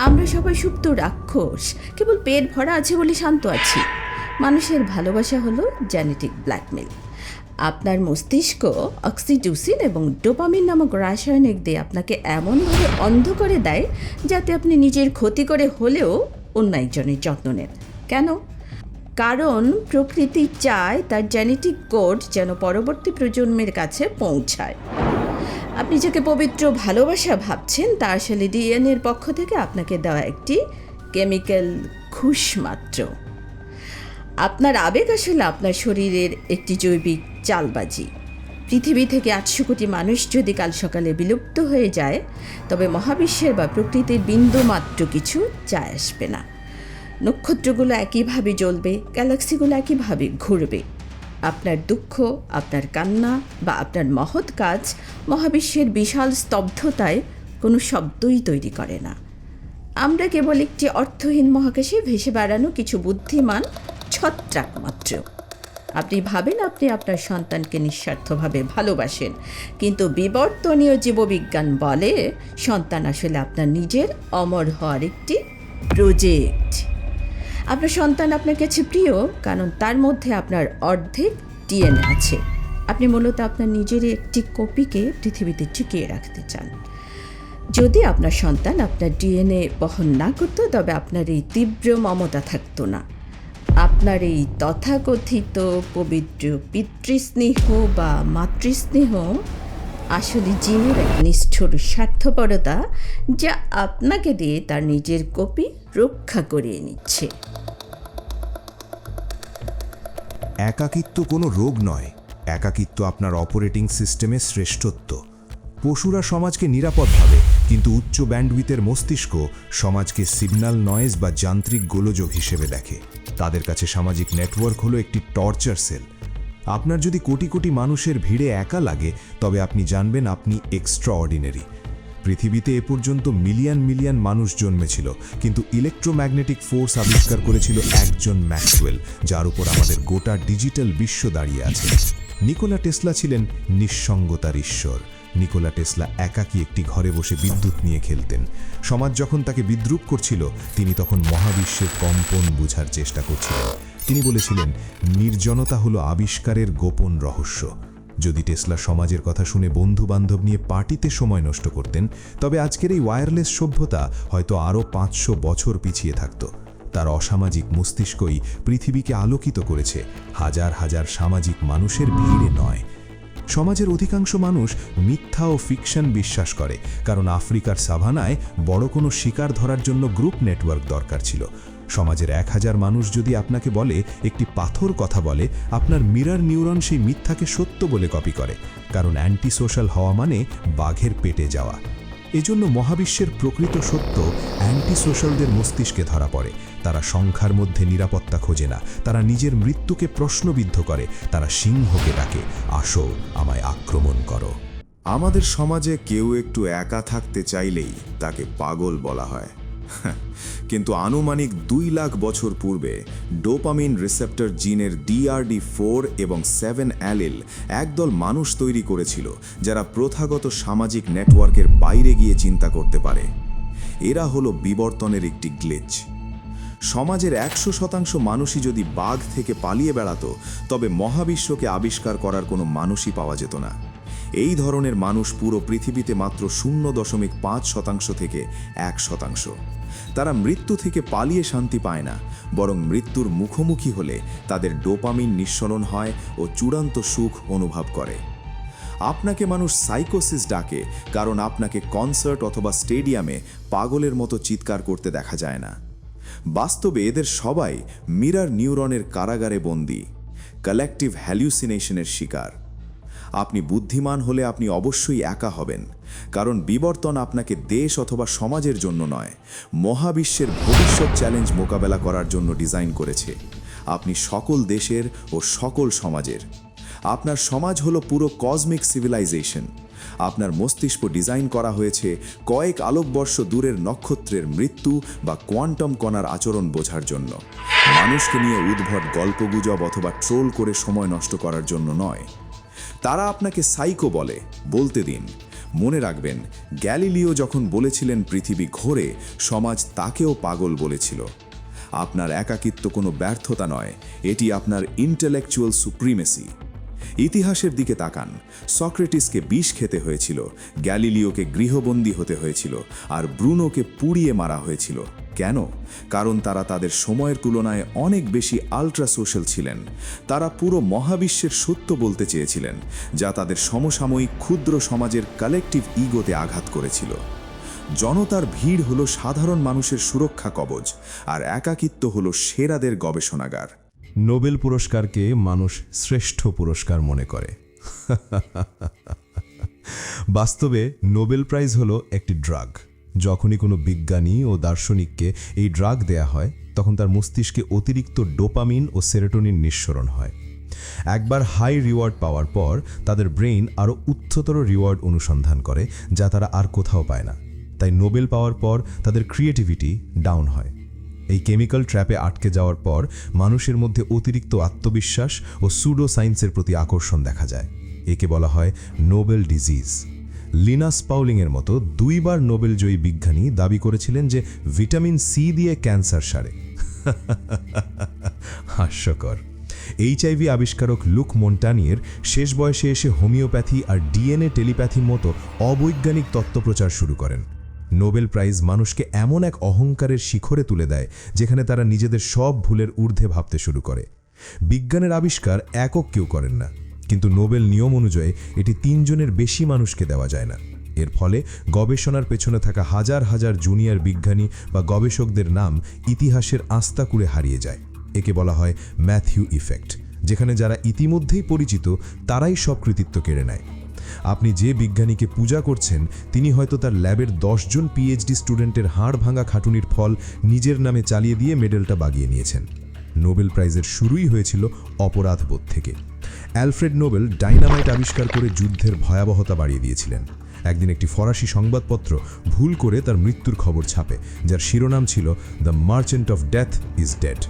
আমরা সবাই সুপ্ত রাক্ষস, কেবল পেট ভরা আছে বলে শান্ত আছি। মানুষের ভালোবাসা হলো জেনেটিক ব্ল্যাকমেল। আপনার মস্তিষ্ক অক্সিটোসিন এবং ডোপামিন নামক রাসায়নিক দিয়ে আপনাকে এমনভাবে অন্ধ করে দেয় যাতে আপনি নিজের ক্ষতি করে হলেও অন্য একজনের যত্ন নেন। কেন? কারণ প্রকৃতি চায় তার জেনেটিক কোড যেন পরবর্তী প্রজন্মের কাছে পৌঁছায়। আপনি যাকে পবিত্র ভালোবাসা ভাবছেন তা আসলে ডিএনএর পক্ষ থেকে আপনাকে দেওয়া একটি কেমিক্যাল ঘুষ মাত্র। আপনার আবেগ আসলে আপনার শরীরের একটি জৈবিক চালবাজি। পৃথিবী থেকে 800 কোটি মানুষ যদি কাল সকালে বিলুপ্ত হয়ে যায়, তবে মহাবিশ্বের বা প্রকৃতির বিন্দু মাত্র কিছু যায় আসবে না। নক্ষত্রগুলো একইভাবে জ্বলবে, গ্যালাক্সিগুলো একইভাবে ঘুরবে। আপনার দুঃখ, আপনার কান্না বা আপনার মহৎ কাজ মহাবিশ্বের বিশাল স্তব্ধতায় কোনো শব্দই তৈরি করে না। আমরা কেবল একটি অর্থহীন মহাকাশে ভেসে বেড়ানো কিছু বুদ্ধিমান ছত্রাক মাত্র। আপনি ভাবেন আপনি আপনার সন্তানকে নিঃস্বার্থভাবে ভালোবাসেন, কিন্তু বিবর্তনীয় জীববিজ্ঞান বলে সন্তান আসলে আপনার নিজের অমর হওয়ার একটি প্রজেক্ট। আপনার সন্তান আপনার কাছে প্রিয় কারণ তার মধ্যে আপনার অর্ধেক ডিএনএ আছে। আপনি মূলত আপনার নিজের একটি কপিকে পৃথিবীতে টিকিয়ে রাখতে চান। যদি আপনার সন্তান আপনার ডিএনএ বহন না করত, তবে আপনার এই তীব্র মমতা থাকতো না। আপনার এই তথাকথিত পবিত্র পিতৃস্নেহ বা মাতৃস্নেহ আসলে জিনের এক নিষ্ঠুর স্বার্থপরতা, যা আপনাকে দিয়ে তার নিজের কপি রক্ষা করিয়ে নিচ্ছে। একাকিত্ব কোনো রোগ নয়, একাকিত্ব আপনার অপারেটিং সিস্টেমের শ্রেষ্ঠত্ব। পশুরা সমাজকে নিরাপদ ভাবে, কিন্তু উচ্চ ব্যান্ডউইথের মস্তিষ্ক সমাজকে সিগন্যাল নয়েজ বা যান্ত্রিক গোলযোগ হিসেবে দেখে। তাদের কাছে সামাজিক নেটওয়ার্ক হলো একটি টর্চার সেল। আপনার যদি কোটি কোটি মানুষের ভিড়ে একা লাগে, তবে আপনি জানবেন আপনি এক্সট্রা অর্ডিনারি। পৃথিবীতে এ পর্যন্ত মিলিয়ন মিলিয়ন মানুষ জন্মেছিল, কিন্তু ইলেকট্রোম্যাগনেটিক ফোর্স আবিষ্কার করেছিল একজন ম্যাক্সওয়েল, যার উপর আমাদের গোটা ডিজিটাল বিশ্ব দাঁড়িয়ে আছে। নিকোলা টেসলা ছিলেন নিঃসঙ্গতার ঈশ্বর। নিকোলা টেসলা একাকী একটি ঘরে বসে বিদ্যুৎ নিয়ে খেলতেন। সমাজ যখন তাকে বিদ্রূপ করছিল, তিনি তখন মহাবিশ্বের কম্পন বোঝার চেষ্টা করছিলেন। তিনি বলেছিলেন, নির্জনতা হলো আবিষ্কারের গোপন রহস্য। যদি টেসলা সমাজের কথা শুনে বন্ধু বান্ধব নিয়ে পার্টিতে সময় নষ্ট করতেন, তবে আজকের এই ওয়্যারলেস সভ্যতা হয়তো আরও 500 বছর পিছিয়ে থাকত। তার অসামাজিক মস্তিষ্কই পৃথিবীকে আলোকিত করেছে, হাজার হাজার সামাজিক মানুষের ভিড়ে নয়। সমাজের অধিকাংশ মানুষ মিথ্যা ও ফিকশন বিশ্বাস করে, কারণ আফ্রিকার সাভানায় বড় কোনো শিকার ধরার জন্য গ্রুপ নেটওয়ার্ক দরকার ছিল। সমাজের 1000 মানুষ যদি আপনাকে বলে একটি পাথর কথা বলে, আপনার মিরর নিউরন সেই মিথ্যাকে সত্য বলে কপি করে, কারণ অ্যান্টি সোশ্যাল হওয়া মানে বাঘের পেটে যাওয়া। এজন্য মহাবিশ্বের প্রকৃত সত্য অ্যান্টি সোশ্যালদের মস্তিষ্কে ধরা পড়ে। তারা সংখ্যার মধ্যে নিরাপত্তা খোঁজে না, তারা নিজের মৃত্যুকে প্রশ্নবিদ্ধ করে, তারা সিংহকে ডাকে, আসো আমায় আক্রমণ করো। আমাদের সমাজে কেউ একটু একা থাকতে চাইলেই তাকে পাগল বলা হয়। কিন্তু আনুমানিক 2 লাখ বছর পূর্বে ডোপামিন রিসেপ্টর জিনের DRD4 এবং 7 অ্যালিল একদল মানুষ তৈরি করেছিল, যারা প্রথাগত সামাজিক নেটওয়ার্কের বাইরে গিয়ে চিন্তা করতে পারে। এরা হলো বিবর্তনের একটি গ্লিচ। সমাজের 100% মানুষই যদি বাঘ থেকে পালিয়ে বেড়াতো, তবে মহাবিশ্বকে আবিষ্কার করার কোনো মানুষই পাওয়া যেত না। এই ধরনের মানুষ পুরো পৃথিবীতে মাত্র 0.5% থেকে 1%। তারা মৃত্যু থেকে পালিয়ে শান্তি পায় না, বরং মৃত্যুর মুখোমুখি হলে তাদের ডোপামিন নিঃসরণ হয় ও চূড়ান্ত সুখ অনুভব করে। আপনাকে মানুষ সাইকোসিস ডাকে, কারণ আপনাকে কনসার্ট অথবা স্টেডিয়ামে পাগলের মতো চিৎকার করতে দেখা যায় না। বাস্তবে এদের সবাই মিরর নিউরনের কারাগারে বন্দী, কালেকটিভ হ্যালুসিনেশনের শিকার। আপনি বুদ্ধিমান হলে আপনি অবশ্যই একা হবেন, কারণ বিবর্তন আপনাকে দেশ অথবা সমাজের জন্য নয়, মহাবিশ্বের ভবিষ্যৎ চ্যালেঞ্জ মোকাবেলা করার জন্য ডিজাইন করেছে। আপনি সকল দেশের ও সকল সমাজের। আপনার সমাজ হলো পুরো কসমিক সিভিলাইজেশন। আপনার মস্তিষ্ক ডিজাইন করা হয়েছে কয়েক আলোকবর্ষ দূরের নক্ষত্রের মৃত্যু বা কোয়ান্টাম কণার আচরণ বোঝার জন্য, মানুষকে নিয়ে উদ্ভট গল্পগুজব অথবা ট্রোল করে সময় নষ্ট করার জন্য নয়। তারা আপনাকে সাইকো বলতে দিন। মনে রাখবেন, গ্যালিলিও যখন বলেছিলেন পৃথিবী ঘোরে, সমাজ তাকেও পাগল বলেছিল। আপনার একাকিত্ব কোনো ব্যর্থতা নয়, এটি আপনার ইন্টেলেকচুয়াল সুপ্রিমেসি। ইতিহাসের দিকে তাকান। সক্রেটিসকে বিষ খেতে হয়েছিল, গ্যালিলিওকে গৃহবন্দী হতে হয়েছিল, আর ব্রুনোকে পুড়িয়ে মারা হয়েছিল। কেন? কারণ তারা তাদের সময়ের তুলনায় অনেক বেশি আল্ট্রা সোশ্যাল ছিলেন। তারা পুরো মহাবিশ্বের সত্য বলতে চেয়েছিলেন, যা তাদের সমসাময়িক ক্ষুদ্র সমাজের কালেকটিভ ইগোতে আঘাত করেছিল। জনতার ভিড় হলো সাধারণ মানুষের সুরক্ষা কবচ, আর একাকিত্ব হলো সেরাদের গবেষণাগার। নোবেল পুরস্কারকে মানুষ শ্রেষ্ঠ পুরস্কার মনে করে। বাস্তবে নোবেল প্রাইজ হলো একটি ড্রাগ। যখনই কোনো বিজ্ঞানী ও দার্শনিককে এই ড্রাগ দেয়া হয়, তখন তার মস্তিষ্কে অতিরিক্ত ডোপামিন ও সেরোটোনিন নিঃসরণ হয়। একবার হাই রিওয়ার্ড পাওয়ার পর তাদের ব্রেইন আরও উচ্চতর রিওয়ার্ড অনুসন্ধান করে, যা তারা আর কোথাও পায় না। তাই নোবেল পাওয়ার পর তাদের ক্রিয়েটিভিটি ডাউন হয়। এই কেমিক্যাল ট্র্যাপে আটকে যাওয়ার পর মানুষের মধ্যে অতিরিক্ত আত্মবিশ্বাস ও সুডো সায়েন্সের প্রতি আকর্ষণ দেখা যায়। একে বলা হয় নোবেল ডিজিজ। লিনাস পাউলিংয়ের মতো 2 বার নোবেলজয়ী বিজ্ঞানী দাবি করেছিলেন যে ভিটামিন সি দিয়ে ক্যান্সার সারে। হাস্যকর। এইচআইভি আবিষ্কারক লুক মন্টানিয়ের শেষ বয়সে এসে হোমিওপ্যাথি আর ডিএনএ টেলিপ্যাথির মতো অবৈজ্ঞানিক তত্ত্বপ্রচার শুরু করেন। নোবেল প্রাইজ মানুষকে এমন এক অহংকারের শিখরে তুলে দেয়, যেখানে তারা নিজেদের সব ভুলের ঊর্ধ্বে ভাবতে শুরু করে। বিজ্ঞানের আবিষ্কার একক কেউ করেন না, কিন্তু নোবেল নিয়ম অনুযায়ী এটি 3 জনের বেশি মানুষকে দেওয়া যায় না। এর ফলে গবেষণার পেছনে থাকা হাজার হাজার জুনিয়র বিজ্ঞানী বা গবেষকদের নাম ইতিহাসের আস্তাকুড়ে হারিয়ে যায়। একে বলা হয় ম্যাথিউ ইফেক্ট, যেখানে যারা ইতিমধ্যেই পরিচিত তারাই সব কৃতিত্ব কেড়ে নেয়। আপনি যে বিজ্ঞানীকে পূজা করছেন, তিনি হয়তো তার ল্যাবের 10 জন পিএইচডি স্টুডেন্টের হাড় ভাঙা খাটুনির ফল নিজের নামে চালিয়ে দিয়ে মেডেলটা বাগিয়ে নিয়েছেন। নোবেল প্রাইজের শুরুই হয়েছিল অপরাধবোধ থেকে। অ্যালফ্রেড নোবেল ডাইনামাইট আবিষ্কার করে যুদ্ধের ভয়াবহতা বাড়িয়ে দিয়েছিলেন। একদিন একটি ফরাসি সংবাদপত্র ভুল করে তার মৃত্যুর খবর ছাপে, যার শিরোনাম ছিল the merchant of death is dead.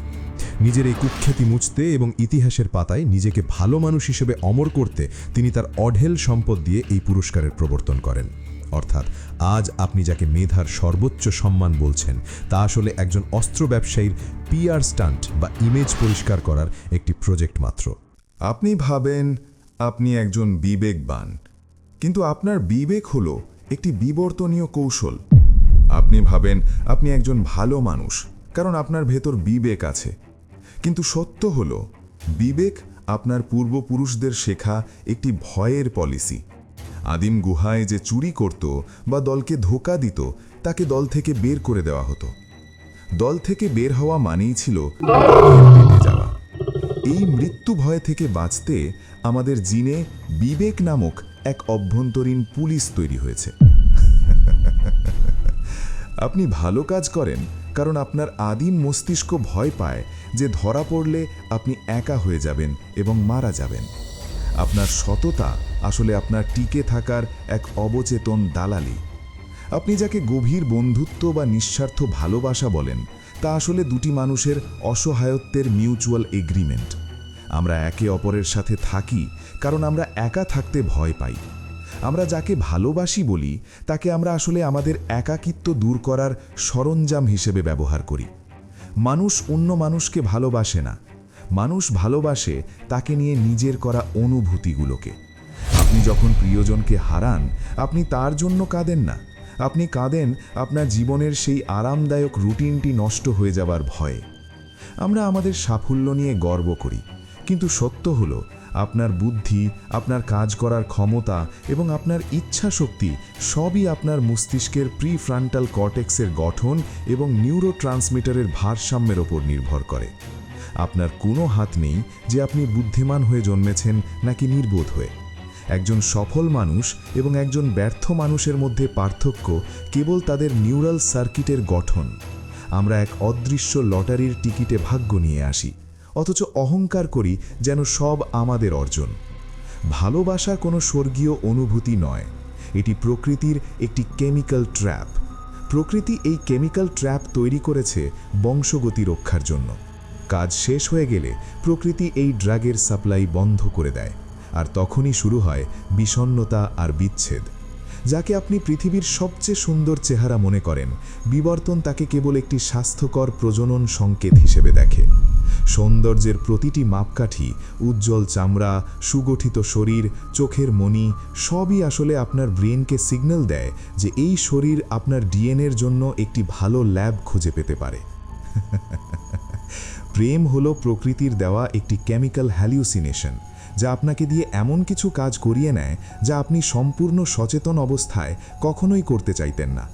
নিজের এই কুখ্যাতি মুছতে এবং ইতিহাসের পাতায় নিজেকে ভালো মানুষ হিসেবে অমর করতে তিনি তার অঢেল সম্পদ দিয়ে এই পুরস্কারের প্রবর্তন করেন। অর্থাৎ আজ আপনি যাকে মেধার সর্বোচ্চ সম্মান বলছেন, তা আসলে একজন অস্ত্র ব্যবসায়ীর পিআর স্টান্ট বা ইমেজ পরিষ্কার করার একটি প্রজেক্ট মাত্র। আপনি ভাবেন আপনি একজন বিবেকবান, কিন্তু আপনার বিবেক হলো একটি বিবর্তনীয় কৌশল। আপনি ভাবেন আপনি একজন ভালো মানুষ, কারণ আপনার ভেতর বিবেক আছে। কিন্তু সত্য হলো, বিবেক আপনার পূর্বপুরুষদের শেখা একটি ভয়ের পলিসি। আদিম গুহায় যে চুরি করত বা দলকে ধোঁকা দিত, তাকে দল থেকে বের করে দেওয়া হতো। দল থেকে বের হওয়া মানেই ছিল পেটে যাওয়া। এই মৃত্যু ভয় থেকে বাঁচতে আমাদের জিনে বিবেক নামক এক অভ্যন্তরীণ পুলিশ তৈরি হয়েছে। আপনি ভালো কাজ করেন কারণ আপনার আদিম মস্তিষ্ক ভয় পায় যে ধরা পড়লে আপনি একা হয়ে যাবেন এবং মারা যাবেন। আপনার সততা আসলে আপনার টিকে থাকার এক অবচেতন দালালি। আপনি যাকে গভীর বন্ধুত্ব বা নিঃস্বার্থ ভালোবাসা বলেন, তা আসলে দুটি মানুষের অসহায়ত্বের মিউচুয়াল এগ্রিমেন্ট। আমরা একে অপরের সাথে থাকি কারণ আমরা একা থাকতে ভয় পাই। আমরা যাকে ভালোবাসি বলি, তাকে আমরা আসলে আমাদের একাকিত্ব দূর করার সরঞ্জাম হিসেবে ব্যবহার করি। মানুষ অন্য মানুষকে ভালোবাসে না, মানুষ ভালোবাসে তাকে নিয়ে নিজের করা অনুভূতিগুলোকে। আপনি যখন প্রিয়জনকে হারান, আপনি তার জন্য কাঁদেন না, আপনি কাঁদেন আপনার জীবনের সেই আরামদায়ক রুটিনটি নষ্ট হয়ে যাবার ভয়ে। আমরা আমাদের সাফল্য নিয়ে গর্ব করি, কিন্তু সত্য হলো আপনার বুদ্ধি, আপনার কাজ করার ক্ষমতা এবং আপনার ইচ্ছা শক্তি সবই আপনার মস্তিষ্কের প্রিফ্রন্টাল কর্টেক্সের গঠন এবং নিউরোট্রান্সমিটারের ভারসাম্যের ওপর নির্ভর করে। আপনার কোনো হাত নেই যে আপনি বুদ্ধিমান হয়ে জন্মেছেন নাকি নির্বোধ হয়ে। একজন সফল মানুষ এবং একজন ব্যর্থ মানুষের মধ্যে পার্থক্য কেবল তাদের নিউরাল সার্কিটের গঠন। আমরা এক অদৃশ্য লটারির টিকিটে ভাগ্য নিয়ে আসি, অথচ অহংকার করি যেন সব আমাদের অর্জন। ভালোবাসা কোনো স্বর্গীয় অনুভূতি নয়, এটি প্রকৃতির একটি কেমিক্যাল ট্র্যাপ। প্রকৃতি এই কেমিক্যাল ট্র্যাপ তৈরি করেছে বংশগতি রক্ষার জন্য। কাজ শেষ হয়ে গেলে প্রকৃতি এই ড্রাগের সাপ্লাই বন্ধ করে দেয়, আর তখনই শুরু হয় বিষণ্ণতা আর বিচ্ছেদ। যাকে আপনি পৃথিবীর সবচেয়ে সুন্দর চেহারা মনে করেন, বিবর্তন তাকে কেবল একটি স্বাস্থ্যকর প্রজনন সংকেত হিসেবে দেখে। সৌন্দর্যের প্রতিটি মাপকাঠি, উজ্জ্বল চামড়া, সুগঠিত শরীর, চোখের মণি, সবই আসলে আপনার ব্রেনকে সিগন্যাল দেয় যে এই শরীর আপনার ডিএনএর জন্য একটি ভালো ল্যাব খুঁজে পেতে পারে। প্রেম হলো প্রকৃতির দেওয়া একটি কেমিক্যাল হ্যালিউসিনেশন, যা আপনাকে দিয়ে এমন কিছু কাজ করিয়ে নেয় যা আপনি সম্পূর্ণ সচেতন অবস্থায় কখনোই করতে চাইতেন না।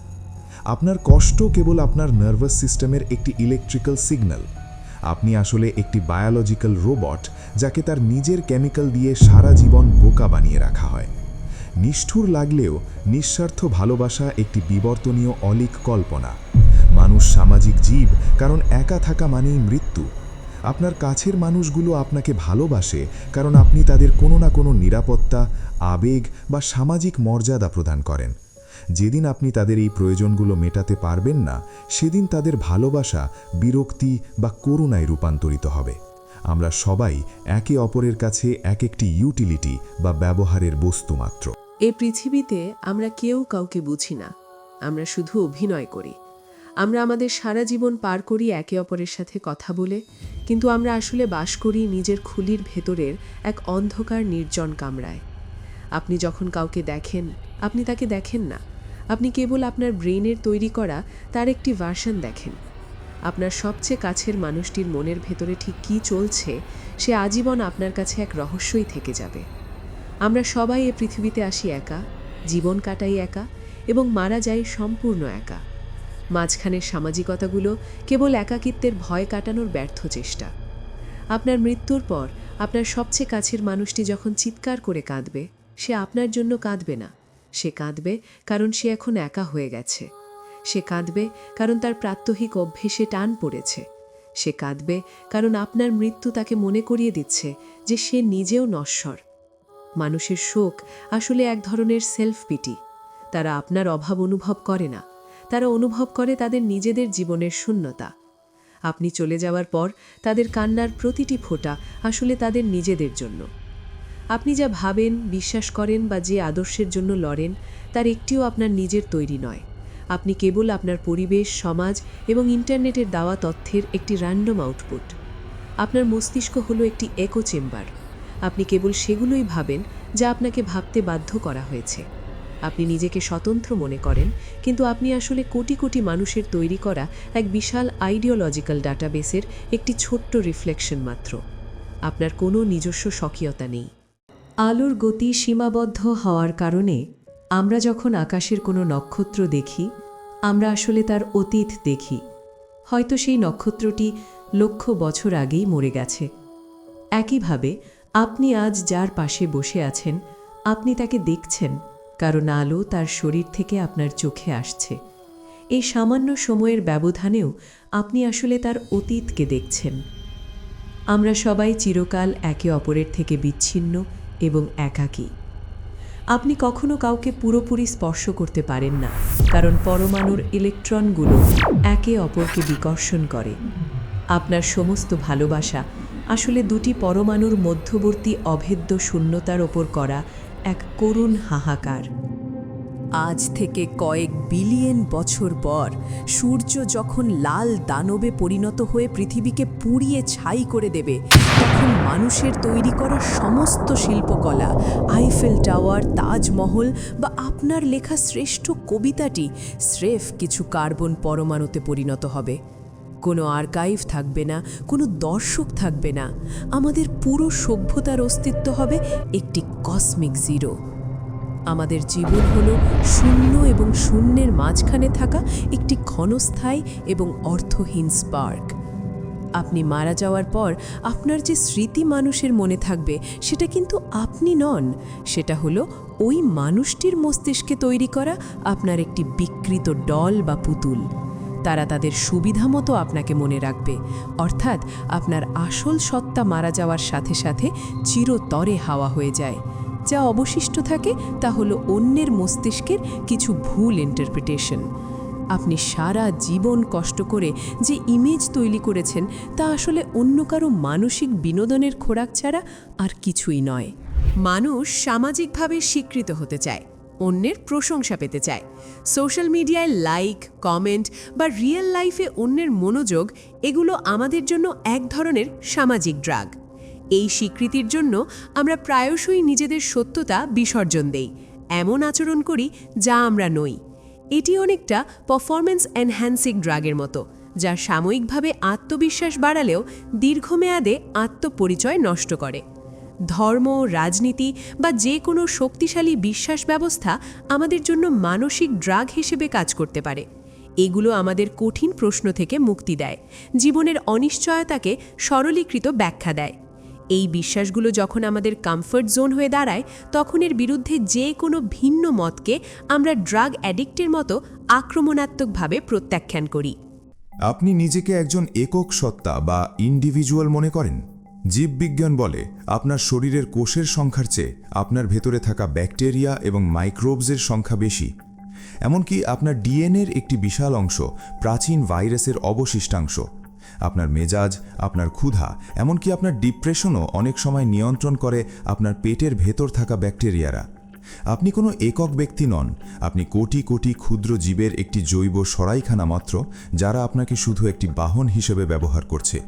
আপনার কষ্ট কেবল আপনার নার্ভাস সিস্টেমের একটি ইলেকট্রিক্যাল সিগন্যাল। আপনি আসলে একটি বায়োলজিক্যাল রোবট, যাকে তার নিজের কেমিক্যাল দিয়ে সারা জীবন বোকা বানিয়ে রাখা হয়। নিষ্ঠুর লাগলেও নিঃস্বার্থ ভালোবাসা একটি বিবর্তনীয় অলীক কল্পনা। মানুষ সামাজিক জীব, কারণ একা থাকা মানেই মৃত্যু। আপনার কাছের মানুষগুলো আপনাকে ভালোবাসে কারণ আপনি তাদের কোনো না কোনো নিরাপত্তা, আবেগ বা সামাজিক মর্যাদা প্রদান করেন। যেদিন আপনি তাদের এই প্রয়োজনগুলো মেটাতে পারবেন না, সেদিন তাদের ভালোবাসা বিরক্তি বা করুণায় রূপান্তরিত হবে। আমরা সবাই একে অপরের কাছে এক একটি ইউটিলিটি বা ব্যবহারের বস্তু মাত্র। এই পৃথিবীতে আমরা কেউ কাউকে বুঝি না, আমরা শুধু অভিনয় করি। আমরা আমাদের সারা জীবন পার করি একে অপরের সাথে কথা বলে, কিন্তু আমরা আসলে বাস করি নিজের খুলির ভেতরের এক অন্ধকার নির্জন কামরায়। আপনি যখন কাউকে দেখেন, আপনি তাকে দেখেন না, আপনি কেবল আপনার ব্রেনের তৈরি করা তার একটি ভার্সন দেখেন। আপনার সবচেয়ে কাছের মানুষটির মনের ভেতরে ঠিক কী চলছে, সে আজীবন আপনার কাছে এক রহস্যই থেকে যাবে। আমরা সবাই এ পৃথিবীতে আসি একা, জীবন কাটাই একা এবং মারা যাই সম্পূর্ণ একা। মাঝখানের সামাজিকতাগুলো কেবল একাকিত্বের ভয় কাটানোর ব্যর্থ চেষ্টা। আপনার মৃত্যুর পর আপনার সবচেয়ে কাছের মানুষটি যখন চিৎকার করে কাঁদবে, সে আপনার জন্য কাঁদবে না। সে কাঁদবে কারণ সে এখন একা হয়ে গেছে। সে কাঁদবে কারণ তার প্রাত্যহিক অভ্যেসে টান পড়েছে। সে কাঁদবে কারণ আপনার মৃত্যু তাকে মনে করিয়ে দিচ্ছে যে সে নিজেও নশ্বর। মানুষের শোক আসলে এক ধরনের সেলফ পিটি। তারা আপনার অভাব অনুভব করে না, তারা অনুভব করে তাদের নিজেদের জীবনের শূন্যতা। আপনি চলে যাওয়ার পর তাদের কান্নার প্রতিটি ফোঁটা আসলে তাদের নিজেদের জন্য। আপনি যা ভাবেন, বিশ্বাস করেন বা যে আদর্শের জন্য লড়েন, তার একটিও আপনার নিজের তৈরি নয়। আপনি কেবল আপনার পরিবেশ, সমাজ এবং ইন্টারনেটের দেওয়া তথ্যের একটি র্যান্ডম আউটপুট। আপনার মস্তিষ্ক হলো একটি একো চেম্বার। আপনি কেবল সেগুলোই ভাবেন যা আপনাকে ভাবতে বাধ্য করা হয়েছে। আপনি নিজেকে স্বতন্ত্র মনে করেন, কিন্তু আপনি আসলে কোটি কোটি মানুষের তৈরি করা এক বিশাল আইডিওলজিক্যাল ডাটাবেসের একটি ছোট্ট রিফ্লেকশন মাত্র। আপনার কোনো নিজস্ব স্বকীয়তা নেই। আলোর গতি সীমাবদ্ধ হওয়ার কারণে আমরা যখন আকাশের কোনো নক্ষত্র দেখি, আমরা আসলে তার অতীত দেখি। হয়তো সেই নক্ষত্রটি লক্ষ বছর আগেই মরে গেছে। একইভাবে আপনি আজ যার পাশে বসে আছেন, আপনি তাকে দেখছেন কারণ আলো তার শরীর থেকে আপনার চোখে আসছে। এই সামান্য সময়ের ব্যবধানেও আপনি আসলে তার অতীতকে দেখছেন। আমরা সবাই চিরকাল একে অপরের থেকে বিচ্ছিন্ন এবং একাকী। আপনি কখনো কাউকে পুরোপুরি স্পর্শ করতে পারেন না, কারণ পরমাণুর ইলেকট্রনগুলো একে অপরকে বিকর্ষণ করে। আপনার সমস্ত ভালোবাসা আসলে দুটি পরমাণুর মধ্যবর্তী অভেদ্য শূন্যতার ওপর করা এক করুণ হাহাকার। আজ থেকে কয়েক বিলিয়ন বছর পর সূর্য যখন লাল দানবে পরিণত হয়ে পৃথিবীকে পুড়িয়ে ছাই করে দেবে, তখন মানুষের তৈরি করা সমস্ত শিল্পকলা, আইফেল টাওয়ার, তাজমহল বা আপনার লেখা শ্রেষ্ঠ কবিতাটি স্রেফ কিছু কার্বন পরমাণুতে পরিণত হবে। কোনো আর্কাইভ থাকবে না, কোনো দর্শক থাকবে না। আমাদের পুরো সভ্যতার অস্তিত্ব হবে একটি কসমিক জিরো। আমাদের জীবন হলো শূন্য এবং শূন্যের মাঝখানে থাকা একটি ক্ষণস্থায়ী এবং অর্থহীন স্পার্ক। আপনি মারা যাওয়ার পর আপনার যে স্মৃতি মানুষের মনে থাকবে সেটা কিন্তু আপনি নন, সেটা হলো ওই মানুষটির মস্তিষ্কে তৈরি করা আপনার একটি বিকৃত ডল বা পুতুল। তারা তাদের সুবিধা মতো আপনাকে মনে রাখবে, অর্থাৎ আপনার আসল সত্তা মারা যাওয়ার সাথে সাথে চিরতরে হাওয়া হয়ে যায়। যা অবশিষ্ট থাকে তা হলো অন্যের মস্তিষ্কের কিছু ভুল ইন্টারপ্রিটেশন। আপনি সারা জীবন কষ্ট করে যে ইমেজ তৈরি করেছেন তা আসলে অন্য কারো মানসিক বিনোদনের খোরাক ছাড়া আর কিছুই নয়। মানুষ সামাজিকভাবে স্বীকৃত হতে চায়, অন্যের প্রশংসা পেতে চায়। সোশ্যাল মিডিয়ায় লাইক, কমেন্ট বা রিয়েল লাইফে অন্যের মনোযোগ, এগুলো আমাদের জন্য এক ধরনের সামাজিক ড্রাগ। এই স্বীকৃতির জন্য আমরা প্রায়শই নিজেদের সত্যতা বিসর্জন দেই, এমন আচরণ করি যা আমরা নই। এটি অনেকটা পারফরম্যান্স এনহ্যান্সিং ড্রাগের মতো, যা সাময়িকভাবে আত্মবিশ্বাস বাড়ালেও দীর্ঘমেয়াদে আত্মপরিচয় নষ্ট করে। ধর্ম, রাজনীতি বা যে কোনো শক্তিশালী বিশ্বাস ব্যবস্থা আমাদের জন্য মানসিক ড্রাগ হিসেবে কাজ করতে পারে। এগুলো আমাদের কঠিন প্রশ্ন থেকে মুক্তি দেয়, জীবনের অনিশ্চয়তাকে সরলীকৃত ব্যাখ্যা দেয়। এই বিশ্বাসগুলো যখন আমাদের কমফর্ট জোন হয়ে দাঁড়ায়, তখন এর বিরুদ্ধে যে কোনো ভিন্ন মতকে আমরা ড্রাগ অ্যাডিক্টের মতো আক্রমণাত্মকভাবে প্রত্যাখ্যান করি। আপনি নিজেকে একজন একক সত্তা বা ইন্ডিভিজুয়াল মনে করেন? জীববিজ্ঞান বলে আপনার শরীরের কোষের সংখ্যার চেয়ে আপনার ভেতরে থাকা ব্যাকটেরিয়া এবং মাইক্রোবসের সংখ্যা বেশি। এমনকি আপনার ডিএনএর একটি বিশাল অংশ প্রাচীন ভাইরাসের অবশিষ্টাংশ। আপনার মেজাজ, আপনার ক্ষুধা, এমনকি আপনার ডিপ্রেশনও অনেক সময় নিয়ন্ত্রণ করে আপনার পেটের ভেতর থাকা ব্যাকটেরিয়ারা। আপনি কোনো একক ব্যক্তি নন, আপনি কোটি কোটি ক্ষুদ্র জীবের একটি জৈব সরাইখানা মাত্র, যারা আপনাকে শুধু একটি বাহন হিসেবে ব্যবহার করছে।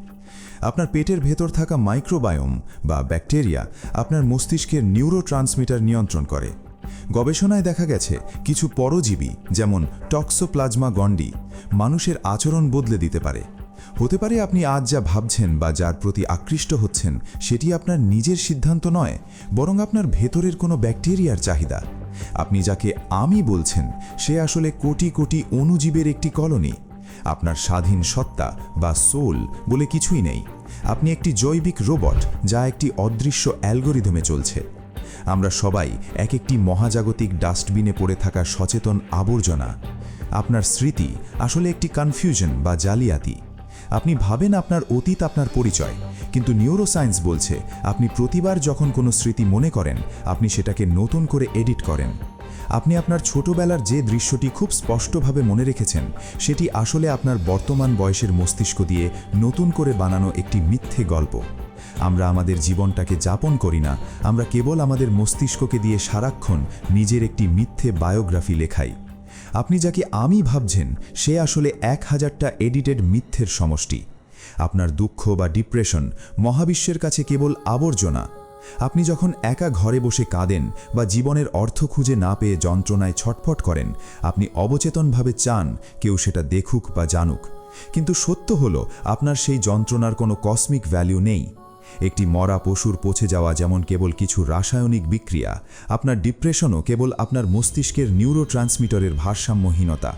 আপনার পেটের ভেতর থাকা মাইক্রোবায়োম বা ব্যাকটেরিয়া আপনার মস্তিষ্কের নিউরোট্রান্সমিটার নিয়ন্ত্রণ করে। গবেষণায় দেখা গেছে কিছু পরজীবী, যেমন টক্সোপ্লাজমা গন্ডি, মানুষের আচরণ বদলে দিতে পারে। হতে পারে আপনি আজ যা ভাবছেন বা যার প্রতি আকৃষ্ট হচ্ছেন সেটি আপনার নিজের সিদ্ধান্ত নয়, বরং আপনার ভেতরের কোনো ব্যাকটেরিয়ার চাহিদা। আপনি যাকে আমি বলছেন সে আসলে কোটি কোটি অণুজীবের একটি কলোনি। আপনার স্বাধীন সত্তা বা সোল বলে কিছুই নেই। আপনি একটি জৈবিক রোবট যা একটি অদৃশ্য অ্যালগোরিদমে চলছে। আমরা সবাই এক একটি মহাজাগতিক ডাস্টবিনে পড়ে থাকা সচেতন আবর্জনা। আপনার স্মৃতি আসলে একটি কনফিউশন বা জালিয়াতি। আপনি ভাবেন আপনার অতীত আপনার পরিচয়, কিন্তু নিউরোসায়েন্স বলছে আপনি প্রতিবার যখন কোনো স্মৃতি মনে করেন, আপনি সেটাকে নতুন করে এডিট করেন। আপনি আপনার ছোটবেলার যে দৃশ্যটি খুব স্পষ্টভাবে মনে রেখেছেন, সেটি আসলে আপনার বর্তমান বয়সের মস্তিষ্ক দিয়ে নতুন করে বানানো একটি মিথ্যে গল্প। আমরা আমাদের জীবনটাকে যাপন করি না, আমরা কেবল আমাদের মস্তিষ্ককে দিয়ে সারাক্ষণ নিজের একটি মিথ্যে বায়োগ্রাফি লেখাই। আপনি যাকে আমি ভাবছেন সে আসলে 1000টা এডিটেড মিথ্যের সমষ্টি। আপনার দুঃখ বা ডিপ্রেশন মহাবিশ্বের কাছে কেবল আবর্জনা। আপনি যখন একা ঘরে বসে কাঁদেন বা জীবনের অর্থ খুঁজে না পেয়ে যন্ত্রণায় ছটফট করেন, আপনি অবচেতনভাবে চান কেউ সেটা দেখুক বা জানুক। কিন্তু সত্য হলো আপনার সেই যন্ত্রণার কোনো কসমিক ভ্যালু নেই। একটি মরা পশুর পচে যাওয়া যেমন কেবল কিছু রাসায়নিক বিক্রিয়া, আপনার ডিপ্রেশনও কেবল আপনার মস্তিষ্কের নিউরোট্রান্সমিটারের ভারসাম্যহীনতা।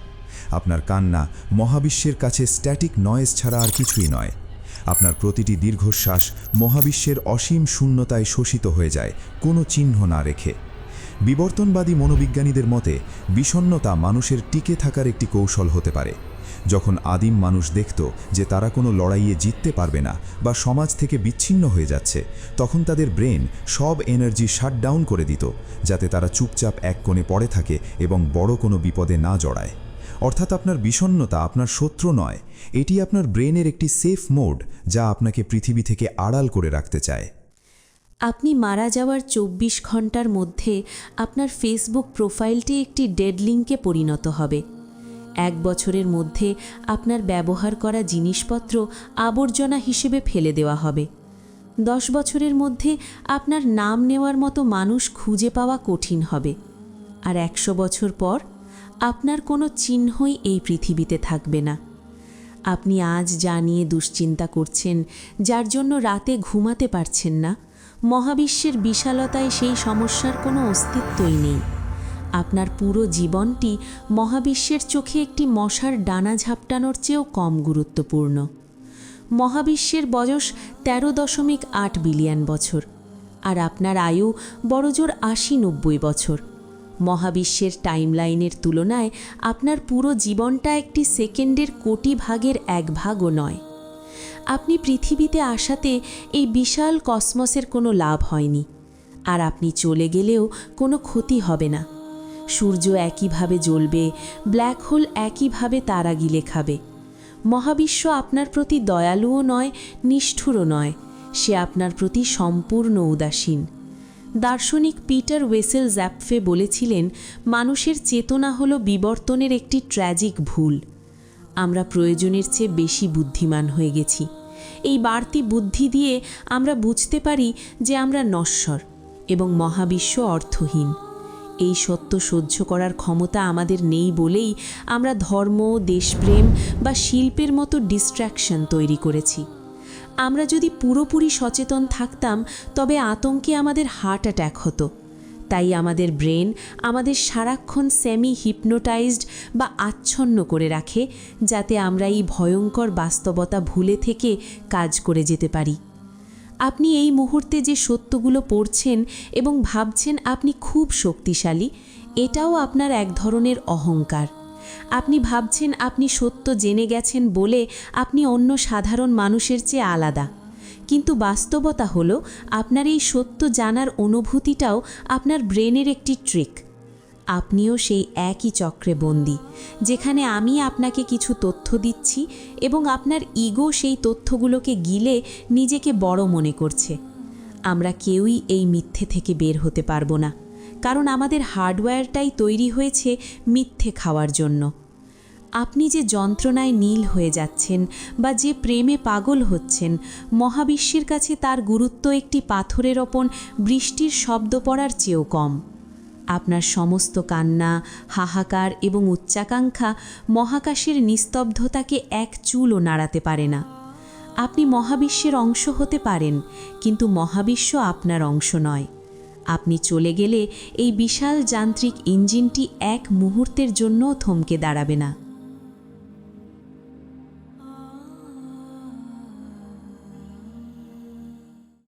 আপনার কান্না মহাবিশ্বের কাছে স্ট্যাটিক নয়েজ ছাড়া আর কিছুই নয়। আপনার প্রতিটি দীর্ঘশ্বাস মহাবিশ্বের অসীম শূন্যতায় শোষিত হয়ে যায়, কোনো চিহ্ন না রেখে। বিবর্তনবাদী মনোবিজ্ঞানীদের মতে বিষণ্ণতা মানুষের টিকে থাকার একটি কৌশল হতে পারে। যখন আদিম মানুষ দেখত যে তারা কোনো লড়াইয়ে জিততে পারবে না বা সমাজ থেকে বিচ্ছিন্ন হয়ে যাচ্ছে, তখন তাদের ব্রেন সব এনার্জি শাটডাউন করে দিত, যাতে তারা চুপচাপ এক কোণে পড়ে থাকে এবং বড় কোনো বিপদে না জড়ায়। অর্থাৎ আপনার বিষণ্ণতা আপনার শত্রু নয়, এটি আপনার ব্রেনের একটি সেফ মোড, যা আপনাকে পৃথিবী থেকে আড়াল করে রাখতে চায়। আপনি মারা যাওয়ার 24 ঘন্টার মধ্যে আপনার ফেসবুক প্রোফাইলটি একটি ডেড লিঙ্কে পরিণত হবে। 1 বছরের মধ্যে আপনার ব্যবহার করা জিনিসপত্র আবর্জনা হিসেবে ফেলে দেওয়া হবে। 10 বছরের মধ্যে আপনার নাম নেওয়ার মতো মানুষ খুঁজে পাওয়া কঠিন হবে। আর 100 বছর পর আপনার কোনো চিহ্নই এই পৃথিবীতে থাকবে না। আপনি আজ যা নিয়ে দুশ্চিন্তা করছেন, যার জন্য রাতে ঘুমাতে পারছেন না, মহাবিশ্বের বিশালতায় সেই সমস্যার কোনো অস্তিত্বই নেই। আপনার পুরো জীবনটি মহাবিশ্বের চোখে একটি মশার ডানা ঝাপটানোর চেয়েও কম গুরুত্বপূর্ণ। মহাবিশ্বের বয়স 13.8 বিলিয়ন বছর, আর আপনার আয়ু বড়জোর 80-90 বছর। মহাবিশ্বের টাইমলাইনের তুলনায় আপনার পুরো জীবনটা একটি সেকেন্ডের কোটি ভাগের 1 ভাগও নয়। আপনি পৃথিবীতে আসাতে এই বিশাল কসমসের কোনো লাভ হয়নি, আর আপনি চলে গেলেও কোনো ক্ষতি হবে না। সূর্য একইভাবে জ্বলবে, ব্ল্যাক হোল একইভাবে তারা গিলে খাবে। মহাবিশ্ব আপনার প্রতি দয়ালুও নয়, নিষ্ঠুরও নয়, সে আপনার প্রতি সম্পূর্ণ উদাসীন। দার্শনিক পিটার ওয়েসেল জ্যাপফে বলেছিলেন, মানুষের চেতনা হল বিবর্তনের একটি ট্র্যাজিক ভুল। আমরা প্রয়োজনের চেয়ে বেশি বুদ্ধিমান হয়ে গেছি। এই বাড়তি বুদ্ধি দিয়ে আমরা বুঝতে পারি যে আমরা নশ্বর এবং মহাবিশ্ব অর্থহীন। এই সত্য সহ্য করার ক্ষমতা আমাদের নেই বলেই আমরা ধর্ম, দেশপ্রেম বা শিল্পের মতো ডিস্ট্র্যাকশন তৈরি করেছি। আমরা যদি পুরোপুরি সচেতন থাকতাম তবে আতঙ্কে আমাদের হার্ট অ্যাট্যাক হতো। তাই আমাদের ব্রেন আমাদের সারাক্ষণ সেমি হিপনোটাইজড বা আচ্ছন্ন করে রাখে, যাতে আমরা এই ভয়ঙ্কর বাস্তবতা ভুলে থেকে কাজ করে যেতে পারি। আপনি এই মুহূর্তে যে সত্যগুলো পড়ছেন এবং ভাবছেন আপনি খুব শক্তিশালী, এটাও আপনার এক ধরনের অহংকার। আপনি ভাবছেন আপনি সত্য জেনে গেছেন বলে আপনি অন্য সাধারণ মানুষের চেয়ে আলাদা, কিন্তু বাস্তবতা হলো আপনার এই সত্য জানার অনুভূতিটাও আপনার ব্রেনের একটি ট্রিক। আপনিও সেই একই চক্রে বন্দী, যেখানে আমি আপনাকে কিছু তথ্য দিচ্ছি এবং আপনার ইগো সেই তথ্যগুলোকে গিলে নিজেকে বড় মনে করছে। আমরা কেউই এই মিথ্যে থেকে বের হতে পারবো না, কারণ আমাদের হার্ডওয়্যারটাই তৈরি হয়েছে মিথ্যে খাওয়ার জন্য। আপনি যে যন্ত্রণায় নীল হয়ে যাচ্ছেন বা যে প্রেমে পাগল হচ্ছেন, মহাবিশ্বের কাছে তার গুরুত্ব একটি পাথরের ওপর বৃষ্টির শব্দ পড়ার চেয়েও কম। আপনার সমস্ত কান্না, হাহাকার এবং উচ্চাকাঙ্ক্ষা মহাকাশের নিস্তব্ধতাকে এক চুলও নাড়াতে পারে না। আপনি মহাবিশ্বের অংশ হতে পারেন, কিন্তু মহাবিশ্ব আপনার অংশ নয়। আপনি চলে গেলে এই বিশাল যান্ত্রিক ইঞ্জিনটি এক মুহূর্তের জন্যও থমকে দাঁড়াবে না।